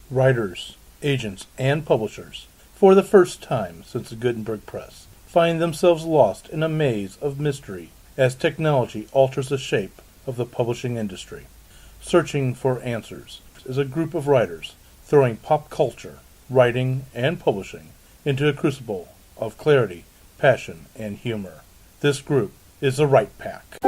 Writers, agents, and publishers, for the first time since the Gutenberg Press, find themselves lost in a maze of mystery as technology alters the shape of the publishing industry. Searching for Answers is a group of writers throwing pop culture, writing, and publishing into a crucible of clarity, passion, and humor. This group is the Right Pack.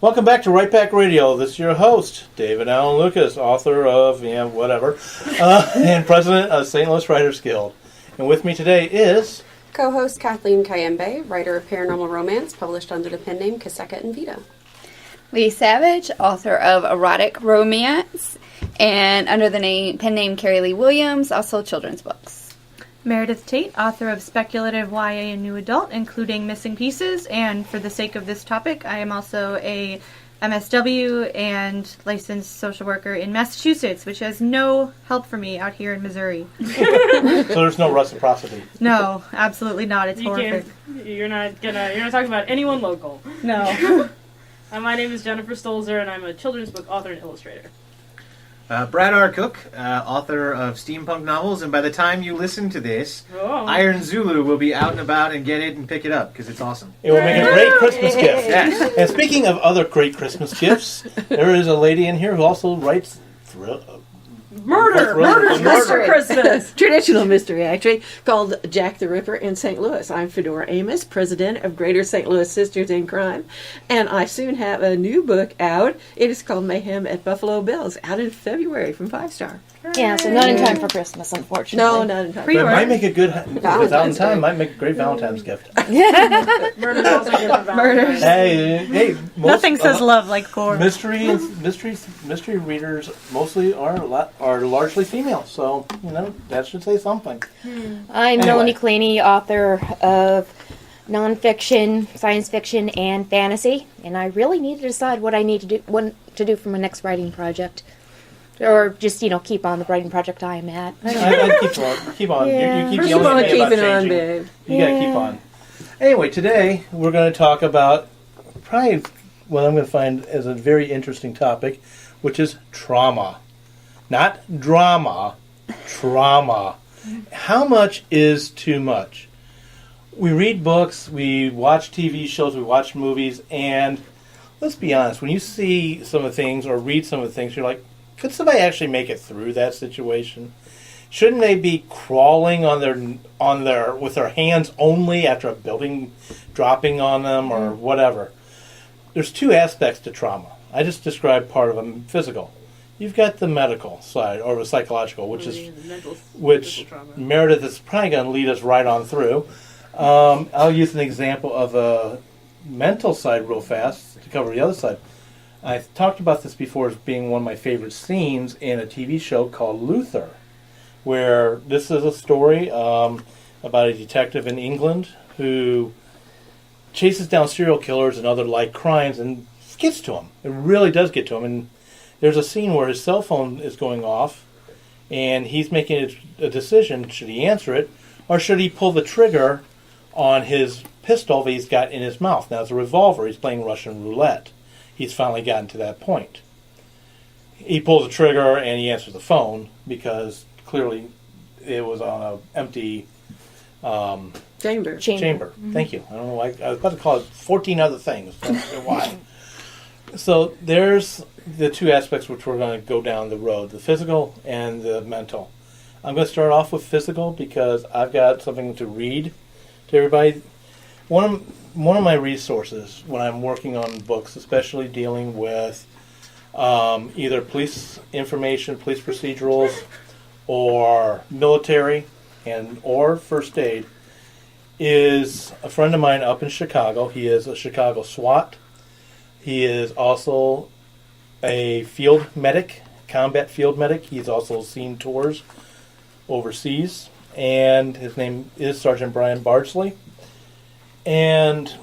Welcome back to Right Pack Radio. This is your host, David Allen Lucas, author of, and president of St. Louis Writers Guild. And with me today is... co-host Kathleen Kayembe, writer of paranormal romance, published under the pen name Kaseka and Vita. Lee Savage, author of erotic romance, and under the pen name Carrie Lee Williams, also children's books. Meredith Tate, author of speculative YA and new adult, including Missing Pieces, and for the sake of this topic, I am also a MSW and licensed social worker in Massachusetts, which has no help for me out here in Missouri. So there's no reciprocity. No, absolutely not. It's horrific. You're not talking about anyone local. No. My name is Jennifer Stolzer, and I'm a children's book author and illustrator. Brad R. Cook, author of steampunk novels, and by the time you listen to this, Iron Zulu will be out and about, and get it and pick it up, because it's awesome. It will make a great Christmas gift. Yes. And speaking of other great Christmas gifts, there is a lady in here who also writes Murder mystery. Christmas. Traditional mystery, actually, called Jack the Ripper in St. Louis. I'm Fedora Amos, president of Greater St. Louis Sisters in Crime, and I soon have a new book out. It is called Mayhem at Buffalo Bills, out in February from 5 Star. Yeah, so not in time for Christmas, unfortunately. No, not in time. But it might make a good, without time, might make a great Valentine's gift. Murder's also good for Valentine's. Hey, Nothing says love like gore. Mystery readers mostly are largely female, so that should say something. I'm Melanie Claney, author of nonfiction, science fiction, and fantasy, and I really need to decide what I need to do for my next writing project. Or just, keep on the writing project I am at. I'd keep on. Yeah. You keep Keep yelling on at me about keeping on, changing. babe. You gotta keep on. Anyway, today we're going to talk about probably what I'm going to find as a very interesting topic, which is trauma. Not drama, trauma. How much is too much? We read books, we watch TV shows, we watch movies, and let's be honest, when you see some of the things or read some of the things, you're like, could somebody actually make it through that situation? Shouldn't they be crawling on their with their hands only after a building dropping on them or whatever? There's two aspects to trauma. I just described part of them, physical. You've got the medical side or the psychological, which Meredith is probably going to lead us right on through. I'll use an example of a mental side real fast to cover the other side. I've talked about this before as being one of my favorite scenes in a TV show called Luther, where this is a story about a detective in England who chases down serial killers and other like crimes and gets to them. It really does get to him. And there's a scene where his cell phone is going off and he's making a decision, should he answer it or should he pull the trigger on his pistol that he's got in his mouth. Now it's a revolver, he's playing Russian roulette. He's finally gotten to that point. He pulls the trigger and he answers the phone because clearly it was on an empty Chamber. Mm-hmm. Thank you. I don't know why. I was about to call it 14 other things. I don't know why. So there's the two aspects which we're going to go down the road, the physical and the mental. I'm going to start off with physical because I've got something to read to everybody. One of my resources when I'm working on books, especially dealing with either police information, police procedurals, or military or first aid, is a friend of mine up in Chicago. He is a Chicago SWAT. He is also a field medic, combat field medic. He's also seen tours overseas, and his name is Sergeant Brian Bardsley. And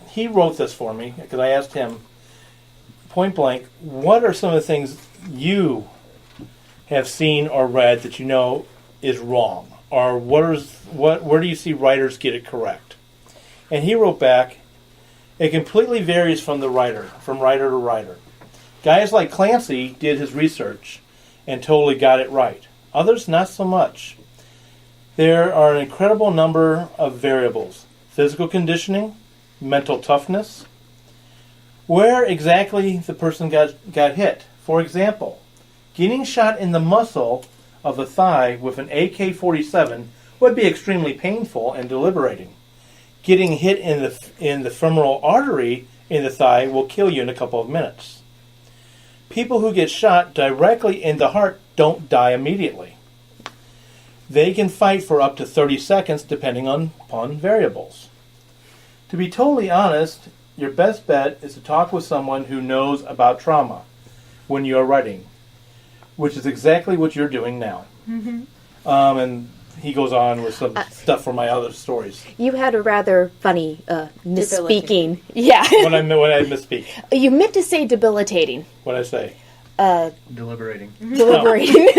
he wrote this for me because I asked him point blank, what are some of the things you have seen or read that you know is wrong? Or where do you see writers get it correct? And he wrote back It completely varies from writer to writer. Guys like Clancy did his research and totally got it right. Others, not so much. There are an incredible number of variables. Physical conditioning, mental toughness, where exactly the person got hit. For example, getting shot in the muscle of the thigh with an AK-47 would be extremely painful and deliberating. Getting hit in the femoral artery in the thigh will kill you in a couple of minutes. People who get shot directly in the heart don't die immediately. They can fight for up to 30 seconds depending upon variables. To be totally honest, your best bet is to talk with someone who knows about trauma when you are writing, which is exactly what you're doing now. Mm-hmm. And he goes on with some stuff from my other stories. You had a rather funny misspeaking. Yeah. When I misspeak. You meant to say debilitating. What'd I say? Deliberating. Deliberating.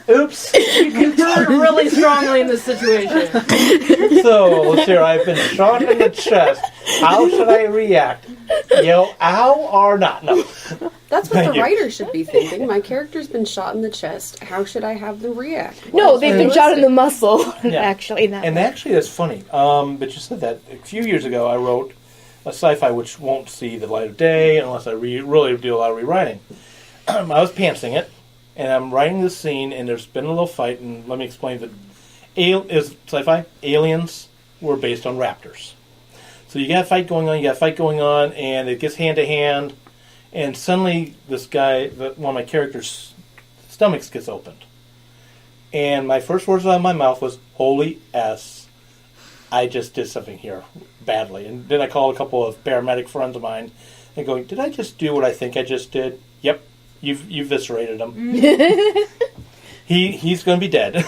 Oops. You concur really strongly in this situation. So, let's hear. I've been shot in the chest. How should I react? Yell, ow, or not? No. That's what the writer should be thinking. My character's been shot in the chest. How should I have them react? No, they've been shot in the muscle. Yeah. Actually, actually, that's funny. But you said that a few years ago. I wrote a sci-fi which won't see the light of day unless I really do a lot of rewriting. I was pantsing it, and I'm writing this scene, and there's been a little fight. And let me explain that is sci-fi. Aliens were based on raptors, so you got a fight going on, and it gets hand to hand. And suddenly, this guy, one of my characters' stomachs gets opened. And my first words out of my mouth was, "Holy S, I just did something here badly." And then I called a couple of paramedic friends of mine and going, "Did I just do what I think I just did?" "Yep, you eviscerated him. He's going to be dead."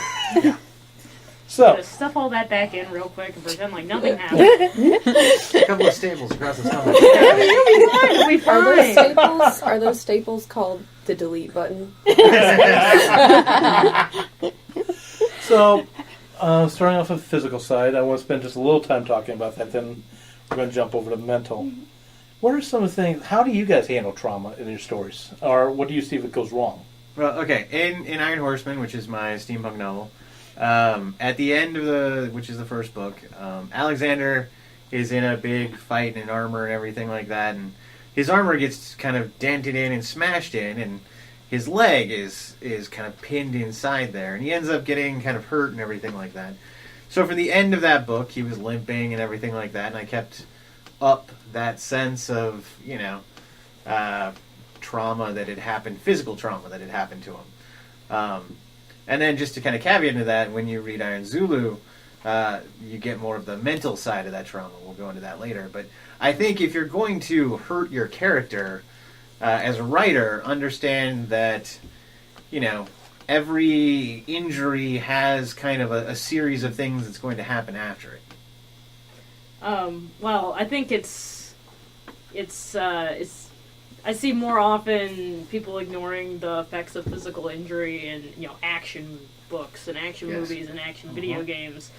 So stuff all that back in real quick and pretend like nothing happened. A couple of staples across the stomach. It'll be fine. Are those staples called the delete button? So, starting off with the physical side, I want to spend just a little time talking about that. Then we're going to jump over to mental. What are some of the things? How do you guys handle trauma in your stories, or what do you see if it goes wrong? Well, okay, in Iron Horseman, which is my steampunk novel. At the end of which is the first book, Alexander is in a big fight in armor and everything like that, and his armor gets kind of dented in and smashed in, and his leg is kind of pinned inside there, and he ends up getting kind of hurt and everything like that. So for the end of that book, he was limping and everything like that, and I kept up that sense of, trauma that had happened, physical trauma that had happened to him. And then just to kind of caveat into that, when you read Iron Zulu, you get more of the mental side of that trauma. We'll go into that later. But I think if you're going to hurt your character as a writer, understand that, every injury has kind of a series of things that's going to happen after it. Well, I think it's I see more often people ignoring the effects of physical injury in action books and action movies and action video games.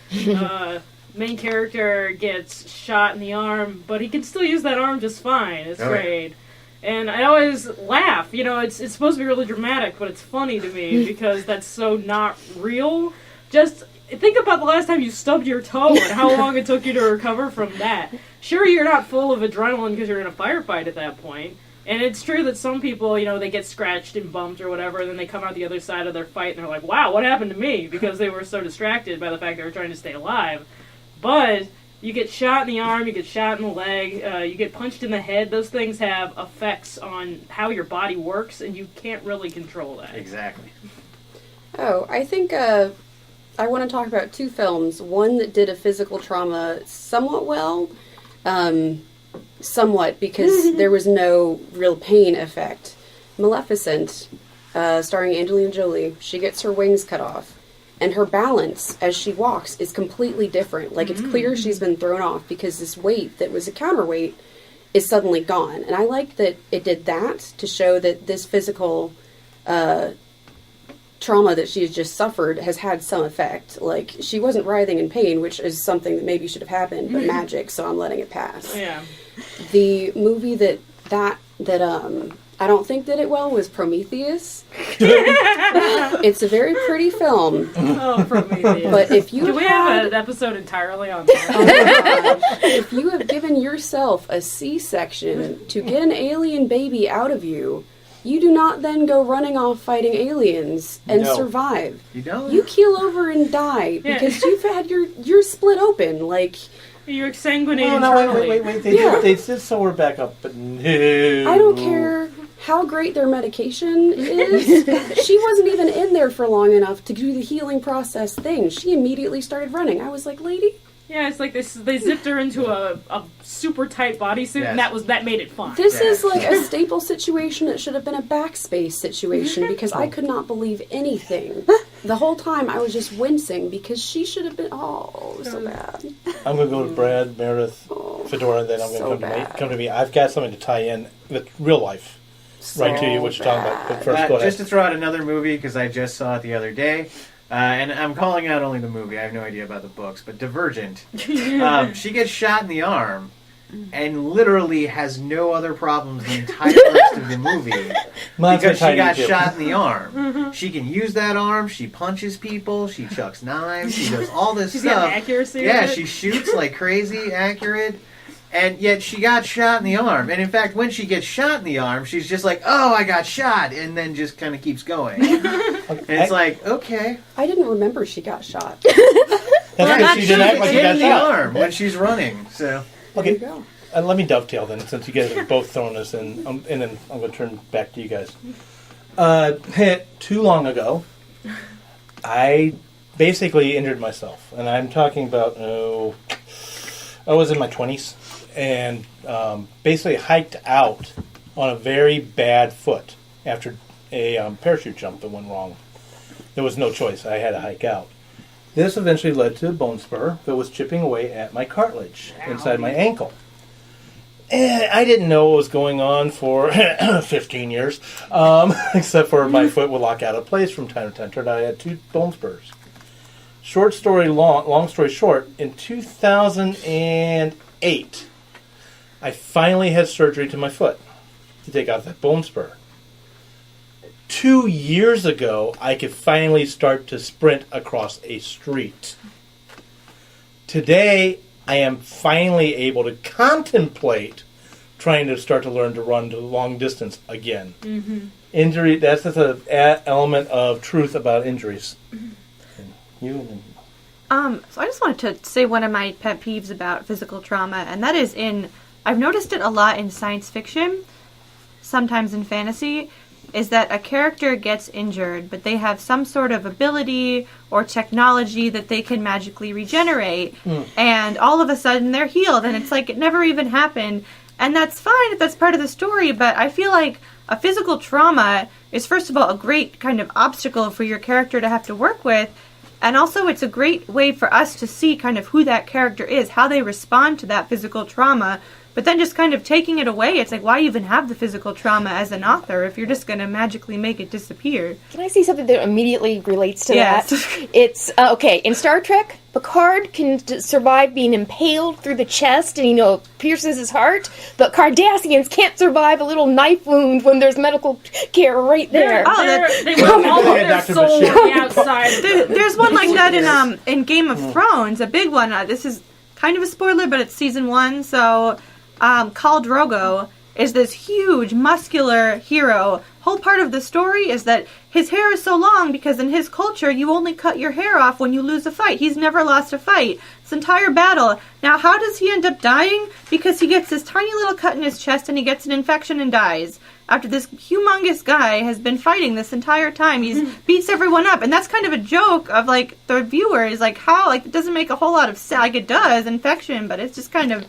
Main character gets shot in the arm, but he can still use that arm just fine. It's great. And I always laugh. It's supposed to be really dramatic, but it's funny to me because that's so not real. Just think about the last time you stubbed your toe and how long it took you to recover from that. Sure, you're not full of adrenaline because you're in a firefight at that point. And it's true that some people, they get scratched and bumped or whatever, and then they come out the other side of their fight and they're like, wow, what happened to me? Because they were so distracted by the fact they were trying to stay alive. But you get shot in the arm, you get shot in the leg, you get punched in the head. Those things have effects on how your body works, and you can't really control that. Exactly. Oh, I think I want to talk about two films. One that did a physical trauma somewhat well, somewhat, because there was no real pain effect. Maleficent, starring Angelina Jolie, she gets her wings cut off, and her balance as she walks is completely different. Like, it's clear she's been thrown off because this weight that was a counterweight is suddenly gone. And I like that it did that to show that this physical trauma that she has just suffered has had some effect. Like, she wasn't writhing in pain, which is something that maybe should have happened, but magic, so I'm letting it pass. Yeah. The movie that I don't think did it well was Prometheus. It's a very pretty film. Oh, Prometheus. But if you Do we had, have an episode entirely on that? if you have given yourself a C-section to get an alien baby out of you, you do not then go running off fighting aliens and No. survive. You don't? You keel over and die Yeah. because you've had you're split open. Like, You're exsanguinate Oh, no, internally. wait. They did sew her back up, but no. I don't care how great their medication is. She wasn't even in there for long enough to do the healing process thing. She immediately started running. I was like, lady, Yeah, it's like they zipped her into a super tight bodysuit, Yes. and that made it fun. this Yeah. is like a staple situation. It should have been a backspace situation because I could not believe anything. The whole time I was just wincing because she should have been, it was so bad. I'm going to go to Brad, Meredith, Fedora, and then I'm so going to bad. come to me. I've got something to tie in with real life. Right to you, what you're talking about. But first, go ahead. Just to throw out another movie, because I just saw it the other day, and I'm calling out only the movie. I have no idea about the books, but Divergent. She gets shot in the arm and literally has no other problems the entire rest of the movie Mine's because she tiny, got too. shot in the arm. She can use that arm. She punches people. She chucks knives. She does all this She's got stuff. an accuracy. Yeah, of it. she shoots like crazy, accurate. And yet she got shot in the arm. And in fact, when she gets shot in the arm, she's just like, oh, I got shot. And then just kind of keeps going. And it's like, okay. I didn't remember she got shot. That's not because she didn't act like she Hit got in the shot. arm when she's running. So Okay, There you let me dovetail then, since you guys have both thrown this in, and then I'm going to turn back to you guys. Too long ago, I basically injured myself, and I'm talking about, I was in my 20s, and basically hiked out on a very bad foot after a parachute jump that went wrong. There was no choice. I had to hike out. This eventually led to a bone spur that was chipping away at my cartilage inside my ankle. And I didn't know what was going on for 15 years, except for my foot would lock out of place from time to time. Turned out I had 2 bone spurs. Long story short, in 2008, I finally had surgery to my foot to take out that bone spur. 2 years ago, I could finally start to sprint across a street. Today, I am finally able to contemplate trying to start to learn to run to long distance again. Mm-hmm. Injury, that's just an element of truth about injuries. You? So I just wanted to say one of my pet peeves about physical trauma, and that is I've noticed it a lot in science fiction, sometimes in fantasy, is that a character gets injured, but they have some sort of ability or technology that they can magically regenerate, and all of a sudden they're healed, and it's like it never even happened. And that's fine if that's part of the story, but I feel like a physical trauma is, first of all, a great kind of obstacle for your character to have to work with, and also it's a great way for us to see kind of who that character is, how they respond to that physical trauma. But then just kind of taking it away, it's like, why even have the physical trauma as an author if you're just going to magically make it disappear? Can I see something that immediately relates to Yes. that? It's, okay, in Star Trek, Picard can survive being impaled through the chest and, pierces his heart, but Cardassians can't survive a little knife wound when there's medical care right there. They were all They of had their Dr. soul Bashir. on the outside. There's one like that in Game of Thrones, a big one. This is kind of a spoiler, but it's season 1, so Khal Drogo is this huge, muscular hero. Whole part of the story is that his hair is so long because in his culture, you only cut your hair off when you lose a fight. He's never lost a fight. This entire battle. Now, how does he end up dying? Because he gets this tiny little cut in his chest and he gets an infection and dies. After this humongous guy has been fighting this entire time, he beats everyone up. And that's kind of a joke of, like, the viewer is like, how? Like, it doesn't make a whole lot of sense. Like, it does, infection, but it's just kind of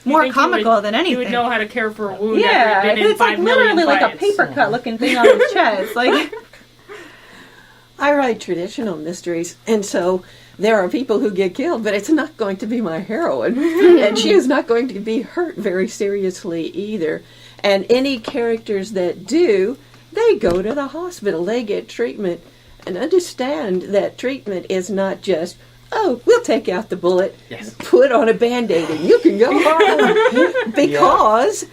more comical than anything. He would know how to care for a wound. Yeah, after he'd been in it's like 5 million literally like a fights. paper cut looking thing on his chest. Like, I write traditional mysteries, and so there are people who get killed, but it's not going to be my heroine. And she is not going to be hurt very seriously either. And any characters that do, they go to the hospital, they get treatment, and understand that treatment is not just, oh, we'll take out the bullet, Yes. put on a Band-Aid, and you can go home. Because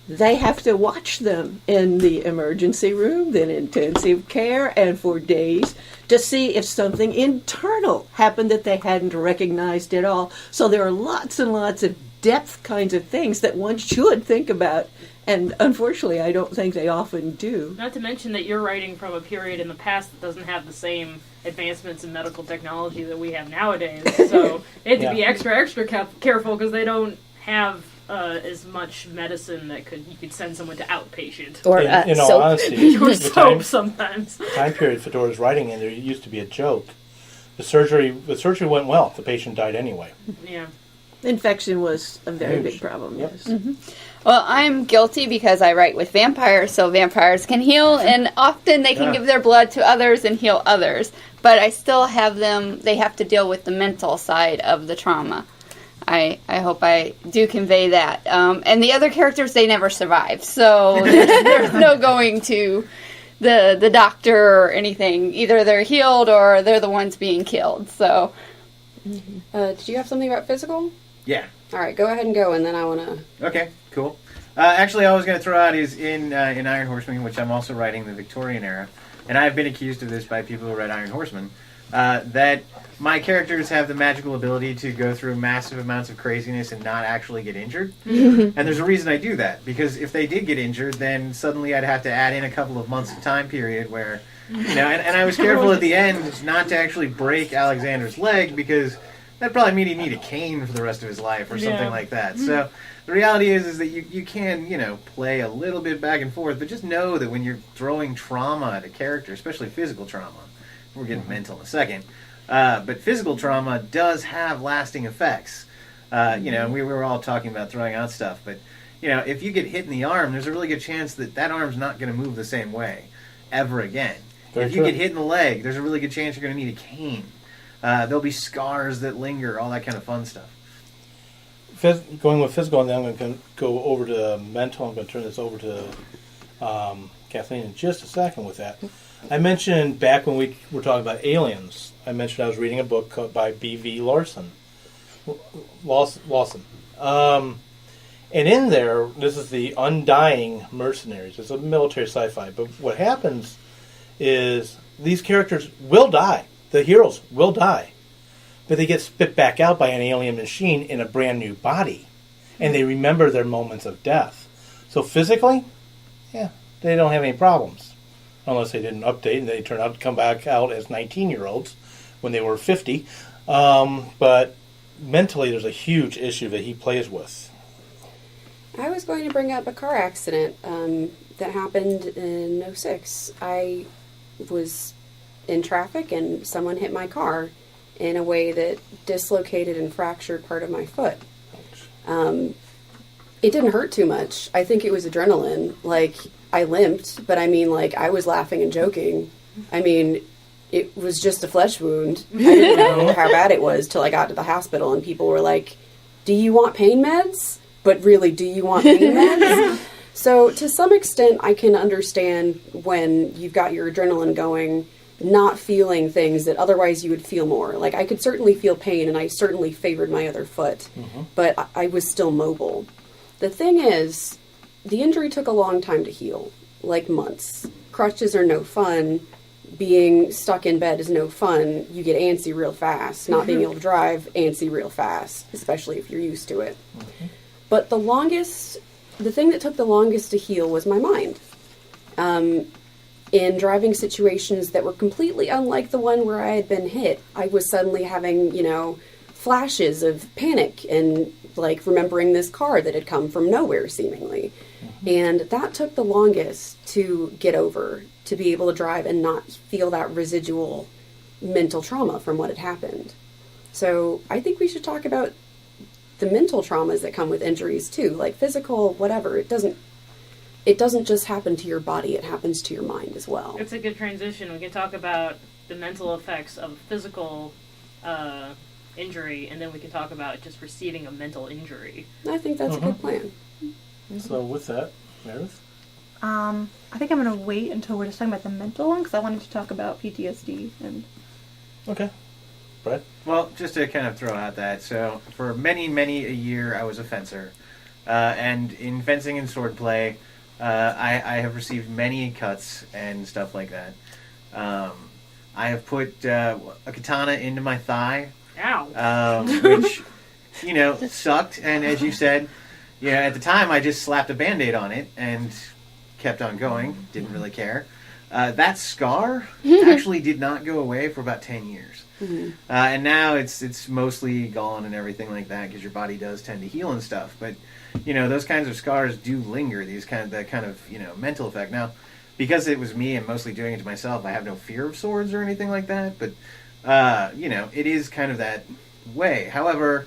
they have to watch them in the emergency room, then intensive care, and for days to see if something internal happened that they hadn't recognized at all. So there are lots and lots of depth kinds of things that one should think about. And unfortunately, I don't think they often do. Not to mention that you're writing from a period in the past that doesn't have the same advancements in medical technology that we have nowadays. So they have to be extra careful because they don't have as much medicine that you could send someone to outpatient. Or in all soap. honesty, Or the soap sometimes. time period Fedora's writing in there used to be a joke. The surgery went well. The patient died anyway. Yeah. Infection was a very Huge. big problem, Yep. yes. Well, I'm guilty because I write with vampires, so vampires can heal, and often they can Yeah. give their blood to others and heal others. But I still have them, they have to deal with the mental side of the trauma. I hope I do convey that. And the other characters, they never survive, so there's no going to the doctor or anything. Either they're healed or they're the ones being killed, so... Did you have something about physical? Yeah. All right, go ahead and go, and then I want to... Okay, cool. Actually, I was going to throw out is in Iron Horseman, which I'm also writing the Victorian era, and I've been accused of this by people who read Iron Horseman, that my characters have the magical ability to go through massive amounts of craziness and not actually get injured. And there's a reason I do that, because if they did get injured, then suddenly I'd have to add in a couple of months of time period where, and I was careful at the end not to actually break Alexander's leg, because that'd probably mean he'd need a cane for the rest of his life or something like that. So the reality is that you can, play a little bit back and forth, but just know that when you're throwing trauma at a character, especially physical trauma, we're getting mental in a second, but physical trauma does have lasting effects. And we were all talking about throwing out stuff, but, if you get hit in the arm, there's a really good chance that arm's not going to move the same way ever again. If you get hit in the leg, there's a really good chance you're going to need a cane. There'll be scars that linger, all that kind of fun stuff. Going with physical, and then I'm going to go over to mental. I'm going to turn this over to Kathleen in just a second with that. I mentioned back when we were talking about aliens, I mentioned I was reading a book by B.V. Lawson. And in there, this is the Undying Mercenaries. It's a military sci-fi. But what happens is these characters will die. The heroes will die. But they get spit back out by an alien machine in a brand new body. And they remember their moments of death. So physically, they don't have any problems. Unless they didn't update and they turn out to come back out as 19-year-olds when they were 50. But mentally, there's a huge issue that he plays with. I was going to bring up a car accident that happened in '06. I was in traffic and someone hit my car in a way that dislocated and fractured part of my foot. It didn't hurt too much. I think it was adrenaline. I limped, but I was laughing and joking. It was just a flesh wound. I didn't know how bad it was till I got to the hospital and people were like, "Do you want pain meds?" But really, do you want pain meds? So to some extent, I can understand when you've got your adrenaline going, not feeling things that otherwise you would feel more. I could certainly feel pain, and I certainly favored my other foot, but I was still mobile. The thing is, the injury took a long time to heal, months. Crutches are no fun. Being stuck in bed is no fun. You get antsy real fast. Not being able to drive, antsy real fast, especially if you're used to it. But the thing that took the longest to heal was my mind. In driving situations that were completely unlike the one where I had been hit, I was suddenly having, flashes of panic and, remembering this car that had come from nowhere, seemingly. And that took the longest to get over, to be able to drive and not feel that residual mental trauma from what had happened. So I think we should talk about the mental traumas that come with injuries, too. Physical, whatever. It doesn't just happen to your body, it happens to your mind as well. It's a good transition. We can talk about the mental effects of physical injury, and then we can talk about just receiving a mental injury. I think that's a good plan. So with that, Meredith? I think I'm going to wait until we're just talking about the mental one, because I wanted to talk about PTSD. Okay. Brett? Well, just to kind of throw out that, so for many, many a year, I was a fencer. And in fencing and swordplay, I have received many cuts and stuff like that. I have put a katana into my thigh, which, sucked. And as you said, at the time, I just slapped a Band-Aid on it and kept on going. Didn't really care. That scar actually did not go away for about 10 years. Mm-hmm. And now it's mostly gone and everything like that because your body does tend to heal and stuff. But, those kinds of scars do linger, that kind of mental effect. Now, because it was me and mostly doing it to myself, I have no fear of swords or anything like that. But, it is kind of that way. However,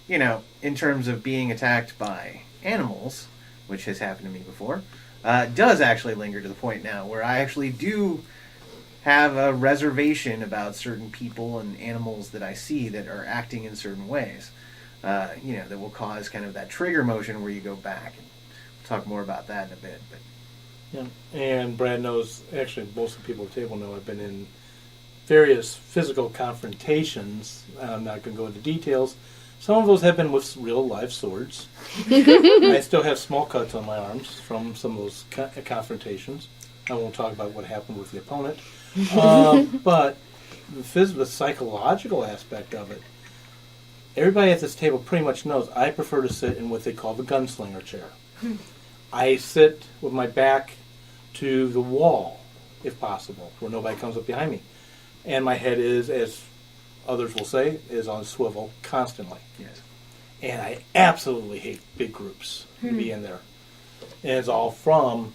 in terms of being attacked by animals, which has happened to me before, does actually linger to the point now where I actually do have a reservation about certain people and animals that I see that are acting in certain ways. That will cause kind of that trigger motion where you go back. And we'll talk more about that in a bit. But yeah, and Brad knows, actually most of the people at the table know I've been in various physical confrontations. I'm not going to go into details. Some of those have been with real live swords. I still have small cuts on my arms from some of those confrontations. I won't talk about what happened with the opponent. But the psychological aspect of it, everybody at this table pretty much knows I prefer to sit in what they call the gunslinger chair. I sit with my back to the wall, if possible, where nobody comes up behind me. And my head is, as others will say, is on swivel constantly. Yes. And I absolutely hate big groups to be in there. And it's all from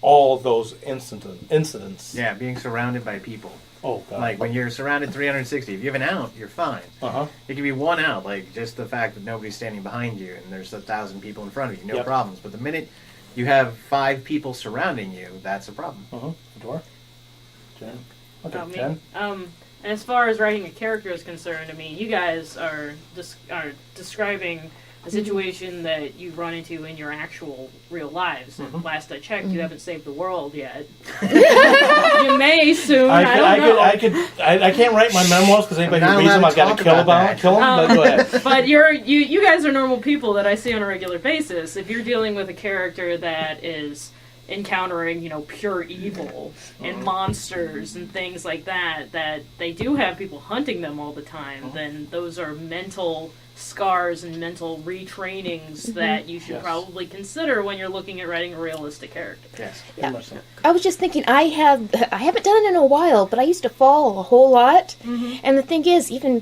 all those incidents. Yeah, being surrounded by people. Oh, God. Like when you're surrounded 360, if you have an out, you're fine. Uh-huh. It can be one out, like just the fact that nobody's standing behind you and there's 1,000 people in front of you, no Yep. problems. But the minute you have 5 people surrounding you, that's a problem. Uh-huh. Dora? Jen? Okay, Me. Jen? And as far as writing a character is concerned, I mean, you guys are describing a situation that you run into in your actual real lives. And last I checked, you haven't saved the world yet. You may soon. I don't know. I can't write my memoirs because anybody who reads them, I've got to kill them. But go ahead. But you guys are normal people that I see on a regular basis. If you're dealing with a character that is encountering, pure evil and monsters and things like that they do have people hunting them all the time, then those are mental scars and mental retrainings that you should probably consider when you're looking at writing a realistic character. Yes. Yeah. I was just thinking, I haven't done it in a while, but I used to fall a whole lot. And the thing is, even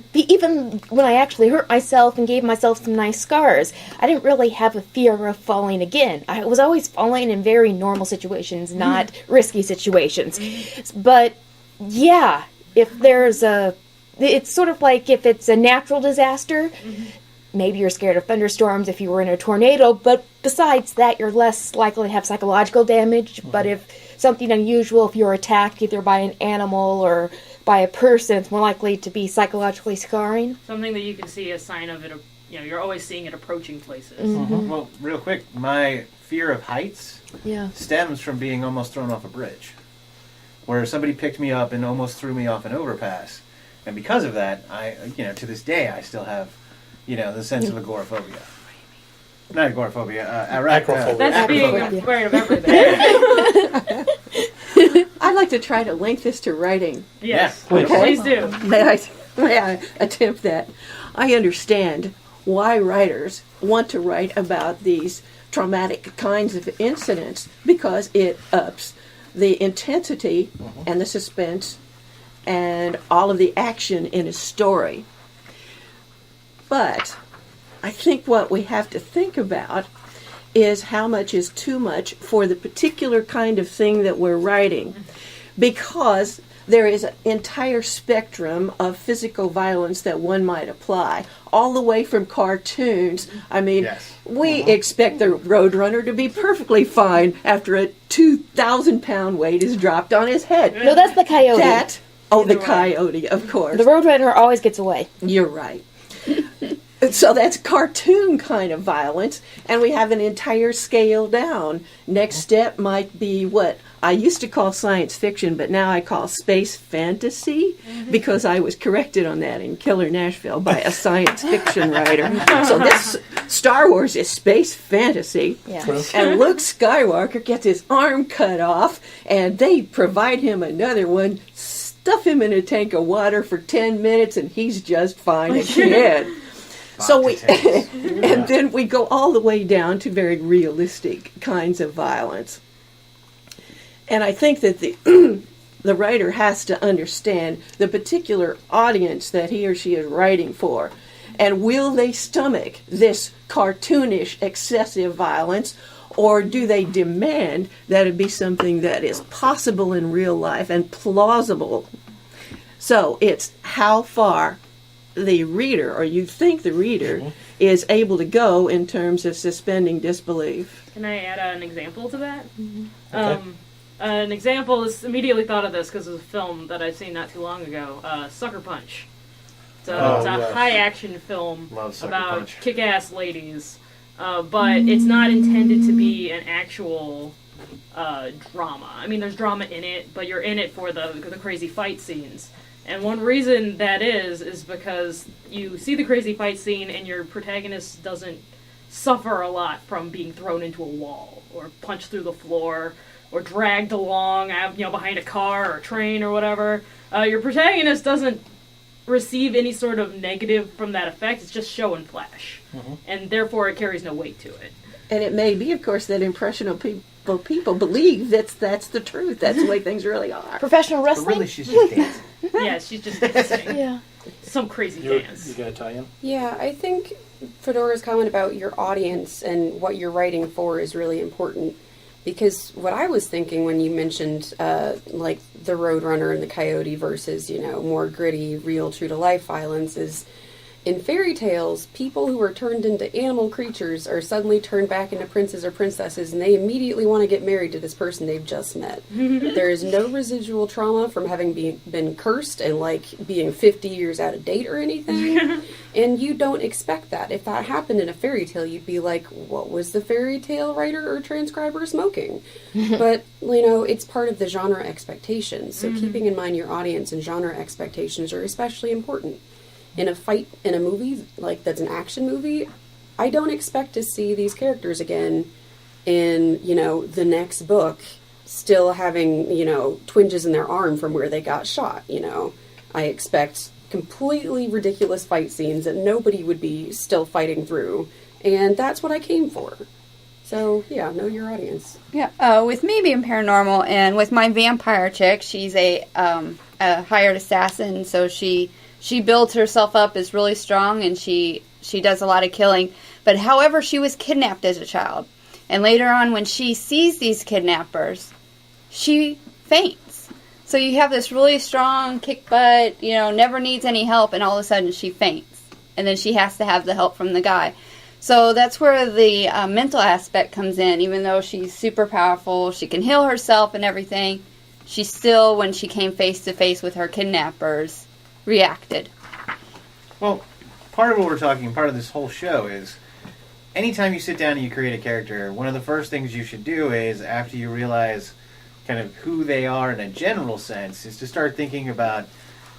when I actually hurt myself and gave myself some nice scars, I didn't really have a fear of falling again. I was always falling in very normal situations, not risky situations. But yeah, if there's it's sort of like if it's a natural disaster, maybe you're scared of thunderstorms if you were in a tornado, but besides that, you're less likely to have psychological damage. But if something unusual, if you're attacked either by an animal or by a person, it's more likely to be psychologically scarring. Something that you can see a sign of it, you're always seeing it approaching places. Well, real quick, my fear of heights stems from being almost thrown off a bridge, where somebody picked me up and almost threw me off an overpass. And because of that, I, to this day, I still have, the sense of agoraphobia. Not agoraphobia, acrophobia. That's being afraid of everything. I'd like to try to link this to writing. Yes, please. Please do. May I attempt that? I understand why writers want to write about these traumatic kinds of incidents, because it ups the intensity and the suspense and all of the action in a story. But I think what we have to think about is how much is too much for the particular kind of thing that we're writing, because there is an entire spectrum of physical violence that one might apply, all the way from cartoons. I mean, we expect the Roadrunner to be perfectly fine after a 2,000-pound weight is dropped on his head. No, that's the coyote. The coyote, of course. The Roadrunner always gets away. You're right. So that's cartoon kind of violence, and we have an entire scale down. Next step might be what I used to call science fiction, but now I call space fantasy, because I was corrected on that in Killer Nashville by a science fiction writer. So this Star Wars is space fantasy. Yeah. True. And Luke Skywalker gets his arm cut off, and they provide him another one, stuff him in a tank of water for 10 minutes, and he's just fine again. So we, and then we go all the way down to very realistic kinds of violence. And I think that the writer has to understand the particular audience that he or she is writing for. And will they stomach this cartoonish excessive violence, or do they demand that it be something that is possible in real life and plausible? So it's how far the reader, or you think the reader, is able to go in terms of suspending disbelief. Can I add an example to that? Okay. An example is immediately thought of this because of a film that I've seen not too long ago, Sucker Punch. It's a yes. high-action film Love Sucker about Punch. kick-ass ladies, but it's not intended to be an actual drama. I mean, there's drama in it, but you're in it for the crazy fight scenes. And one reason that is because you see the crazy fight scene and your protagonist doesn't suffer a lot from being thrown into a wall or punched through the floor or dragged along, behind a car or a train or whatever. Your protagonist doesn't receive any sort of negative from that effect. It's just show and flash. And therefore it carries no weight to it. And it may be, of course, that impressionable people believe that's the truth. That's the way things really are. Professional But wrestling? really, she's just dancing. Yeah, she's just dancing. Yeah. Some crazy You dance. got to tie in? Yeah, I think Fedora's comment about your audience and what you're writing for is really important. Because what I was thinking when you mentioned, like, the Roadrunner and the Coyote versus, more gritty, real, true-to-life violence is, in fairy tales, people who are turned into animal creatures are suddenly turned back into princes or princesses, and they immediately want to get married to this person they've just met. There is no residual trauma from having been cursed and, being 50 years out of date or anything. And you don't expect that. If that happened in a fairy tale, you'd be like, what was the fairy tale writer or transcriber smoking? But, it's part of the genre expectations. So keeping in mind your audience and genre expectations are especially important. In a movie, that's an action movie, I don't expect to see these characters again in, the next book still having, twinges in their arm from where they got shot, I expect completely ridiculous fight scenes that nobody would be still fighting through, and that's what I came for. So, yeah, know your audience. Yeah, with me being paranormal and with my vampire chick, she's a hired assassin, so she builds herself up as really strong, and she does a lot of killing. But however, she was kidnapped as a child. And later on, when she sees these kidnappers, she faints. So you have this really strong, kick butt, never needs any help, and all of a sudden she faints. And then she has to have the help from the guy. So that's where the mental aspect comes in. Even though she's super powerful, she can heal herself and everything, she still, when she came face to face with her kidnappers, reacted. Well, part of what we're talking, part of this whole show is, anytime you sit down and you create a character, one of the first things you should do is, after you realize kind of who they are in a general sense, is to start thinking about,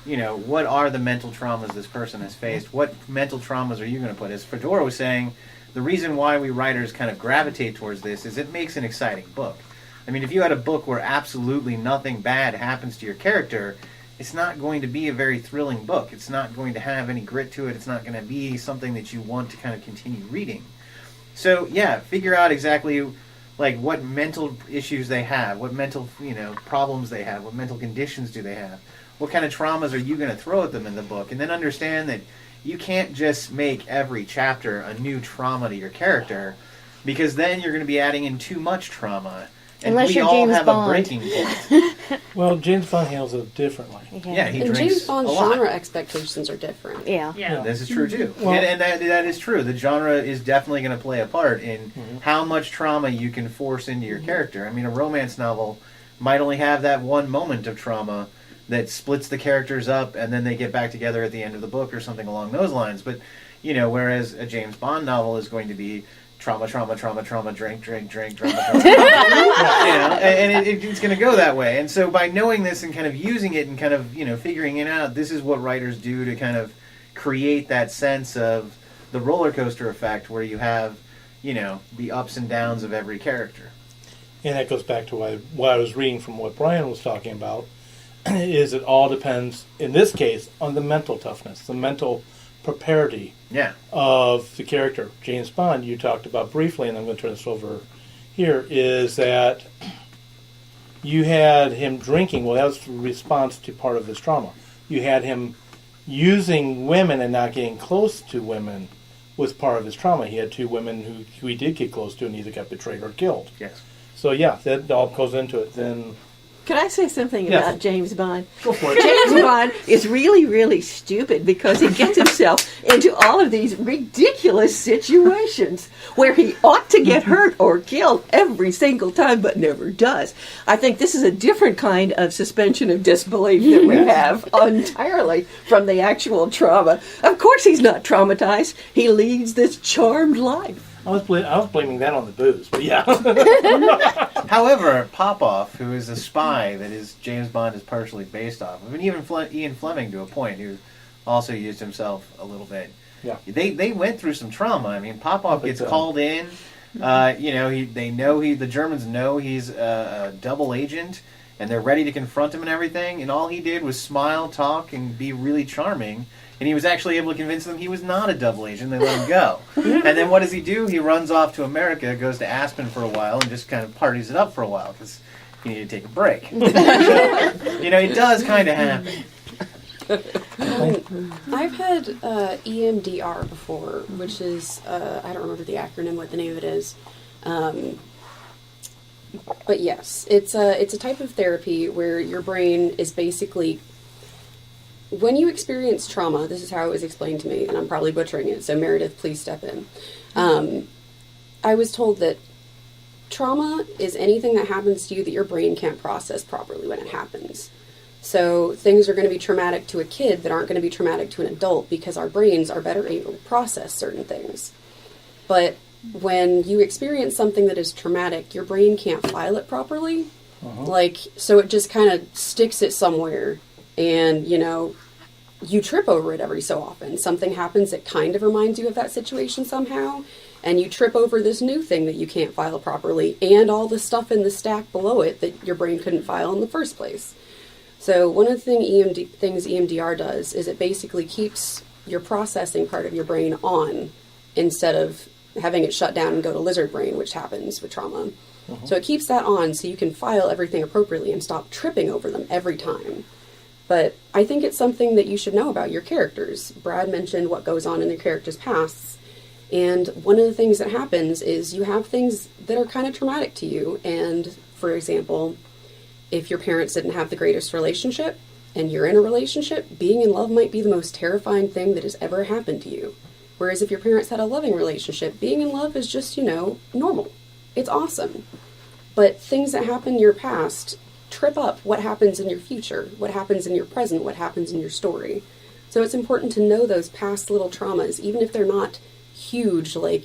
what are the mental traumas this person has faced? What mental traumas are you going to put? As Fedora was saying, the reason why we writers kind of gravitate towards this is it makes an exciting book. I mean, if you had a book where absolutely nothing bad happens to your character, it's not going to be a very thrilling book. It's not going to have any grit to it. It's not going to be something that you want to kind of continue reading. So, yeah, figure out exactly, what mental issues they have, what mental, problems they have, what mental conditions do they have, what kind of traumas are you going to throw at them in the book, and then understand that you can't just make every chapter a new trauma to your character, because then you're going to be adding in too much trauma. And Unless we you're all James have Bond. a breaking point. Well, James Bond handles it differently. Yeah, he And drinks James Bond's a lot. genre expectations are different. Yeah. Yeah. This is true too, Well- and that is true. The genre is definitely going to play a part in how much trauma you can force into your character. I mean, a romance novel might only have that one moment of trauma that splits the characters up, and then they get back together at the end of the book or something along those lines. But whereas a James Bond novel is going to be trauma, drink, drama. And it's going to go that way. And so by knowing this and kind of using it and kind of, figuring it out, this is what writers do to kind of create that sense of the roller coaster effect where you have, the ups and downs of every character. And that goes back to what I was reading from what Brian was talking about, is it all depends, in this case, on the mental toughness, the mental preparity of the character. James Bond, you talked about briefly, and I'm going to turn this over here, is that you had him drinking. Well, that was a response to part of his trauma. You had him using women and not getting close to women was part of his trauma. He had 2 women who he did get close to and either got betrayed or killed. Yes. So, yeah, that all goes into it. Then, Can I say something Yes. about James Bond? go for it. James Bond is really, really stupid because he gets himself into all of these ridiculous situations where he ought to get hurt or killed every single time, but never does. I think this is a different kind of suspension of disbelief that we have entirely from the actual trauma. Of course he's not traumatized. He leads this charmed life. I was blaming that on the booze, but yeah. However, Popoff, who is a spy that is James Bond is partially based off of, and even Ian Fleming to a point, who also used himself a little bit. Yeah. They went through some trauma. I mean, Popoff gets called in. The Germans know he's a double agent, and they're ready to confront him and everything. And all he did was smile, talk, and be really charming. And he was actually able to convince them he was not a double agent. They let him go. And then what does he do? He runs off to America, goes to Aspen for a while, and just kind of parties it up for a while because he needed to take a break. So, it does kind of happen. I've had EMDR before, which is, I don't remember the acronym, what the name of it is. But yes, it's a type of therapy where your brain is basically, when you experience trauma, this is how it was explained to me, and I'm probably butchering it, so Meredith, please step in. I was told that trauma is anything that happens to you that your brain can't process properly when it happens. So things are going to be traumatic to a kid that aren't going to be traumatic to an adult because our brains are better able to process certain things. But when you experience something that is traumatic, your brain can't file it properly. So it just kind of sticks it somewhere. And, you trip over it every so often. Something happens that kind of reminds you of that situation somehow, and you trip over this new thing that you can't file properly, and all the stuff in the stack below it that your brain couldn't file in the first place. So one of the things EMDR does is it basically keeps your processing part of your brain on instead of having it shut down and go to lizard brain, which happens with trauma. So it keeps that on so you can file everything appropriately and stop tripping over them every time. But I think it's something that you should know about your characters. Brad mentioned what goes on in their characters' pasts. And one of the things that happens is you have things that are kind of traumatic to you. And, for example, if your parents didn't have the greatest relationship and you're in a relationship, being in love might be the most terrifying thing that has ever happened to you. Whereas if your parents had a loving relationship, being in love is just, normal. It's awesome. But things that happen in your past trip up what happens in your future, what happens in your present, what happens in your story. So it's important to know those past little traumas, even if they're not huge, like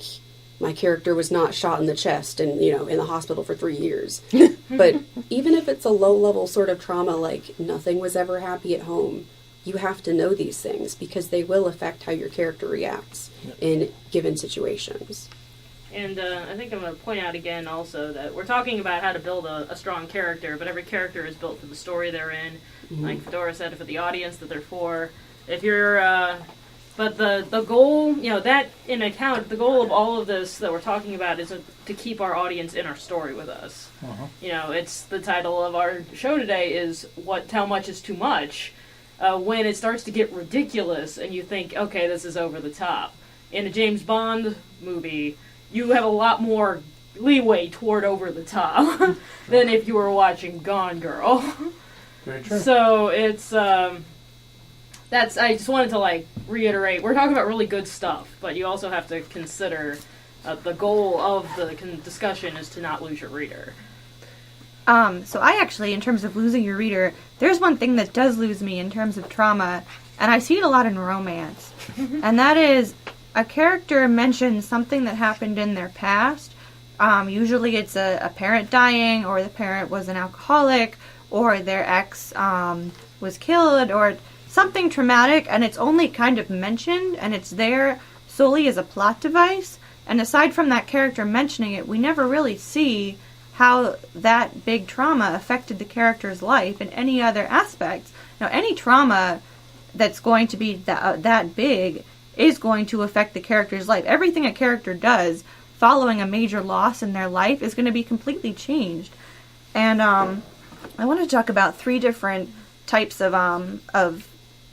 my character was not shot in the chest and, in the hospital for 3 years. But even if it's a low-level sort of trauma, like nothing was ever happy at home, you have to know these things because they will affect how your character reacts in given situations. And I think I'm going to point out again also that we're talking about how to build a strong character, but every character is built for the story they're in. Like Fedora said, for the audience that they're for. If you're, but the goal, that in account, the goal of all of this that we're talking about is to keep our audience in our story with us. It's the title of our show today is how much is too much. When it starts to get ridiculous and you think, okay, this is over the top. In a James Bond movie, you have a lot more leeway toward over the top than if you were watching Gone Girl. Very true. So it's I just wanted to reiterate, we're talking about really good stuff, but you also have to consider the goal of the discussion is to not lose your reader. So I actually, in terms of losing your reader, there's one thing that does lose me in terms of trauma, and I see it a lot in romance, and that is a character mentions something that happened in their past, usually it's a parent dying, or the parent was an alcoholic, or their ex was killed, or something traumatic, and it's only kind of mentioned, and it's there solely as a plot device. And aside from that character mentioning it, we never really see how that big trauma affected the character's life in any other aspects. Now, any trauma that's going to be that big is going to affect the character's life. Everything a character does following a major loss in their life is going to be completely changed. And I want to talk about 3 different types of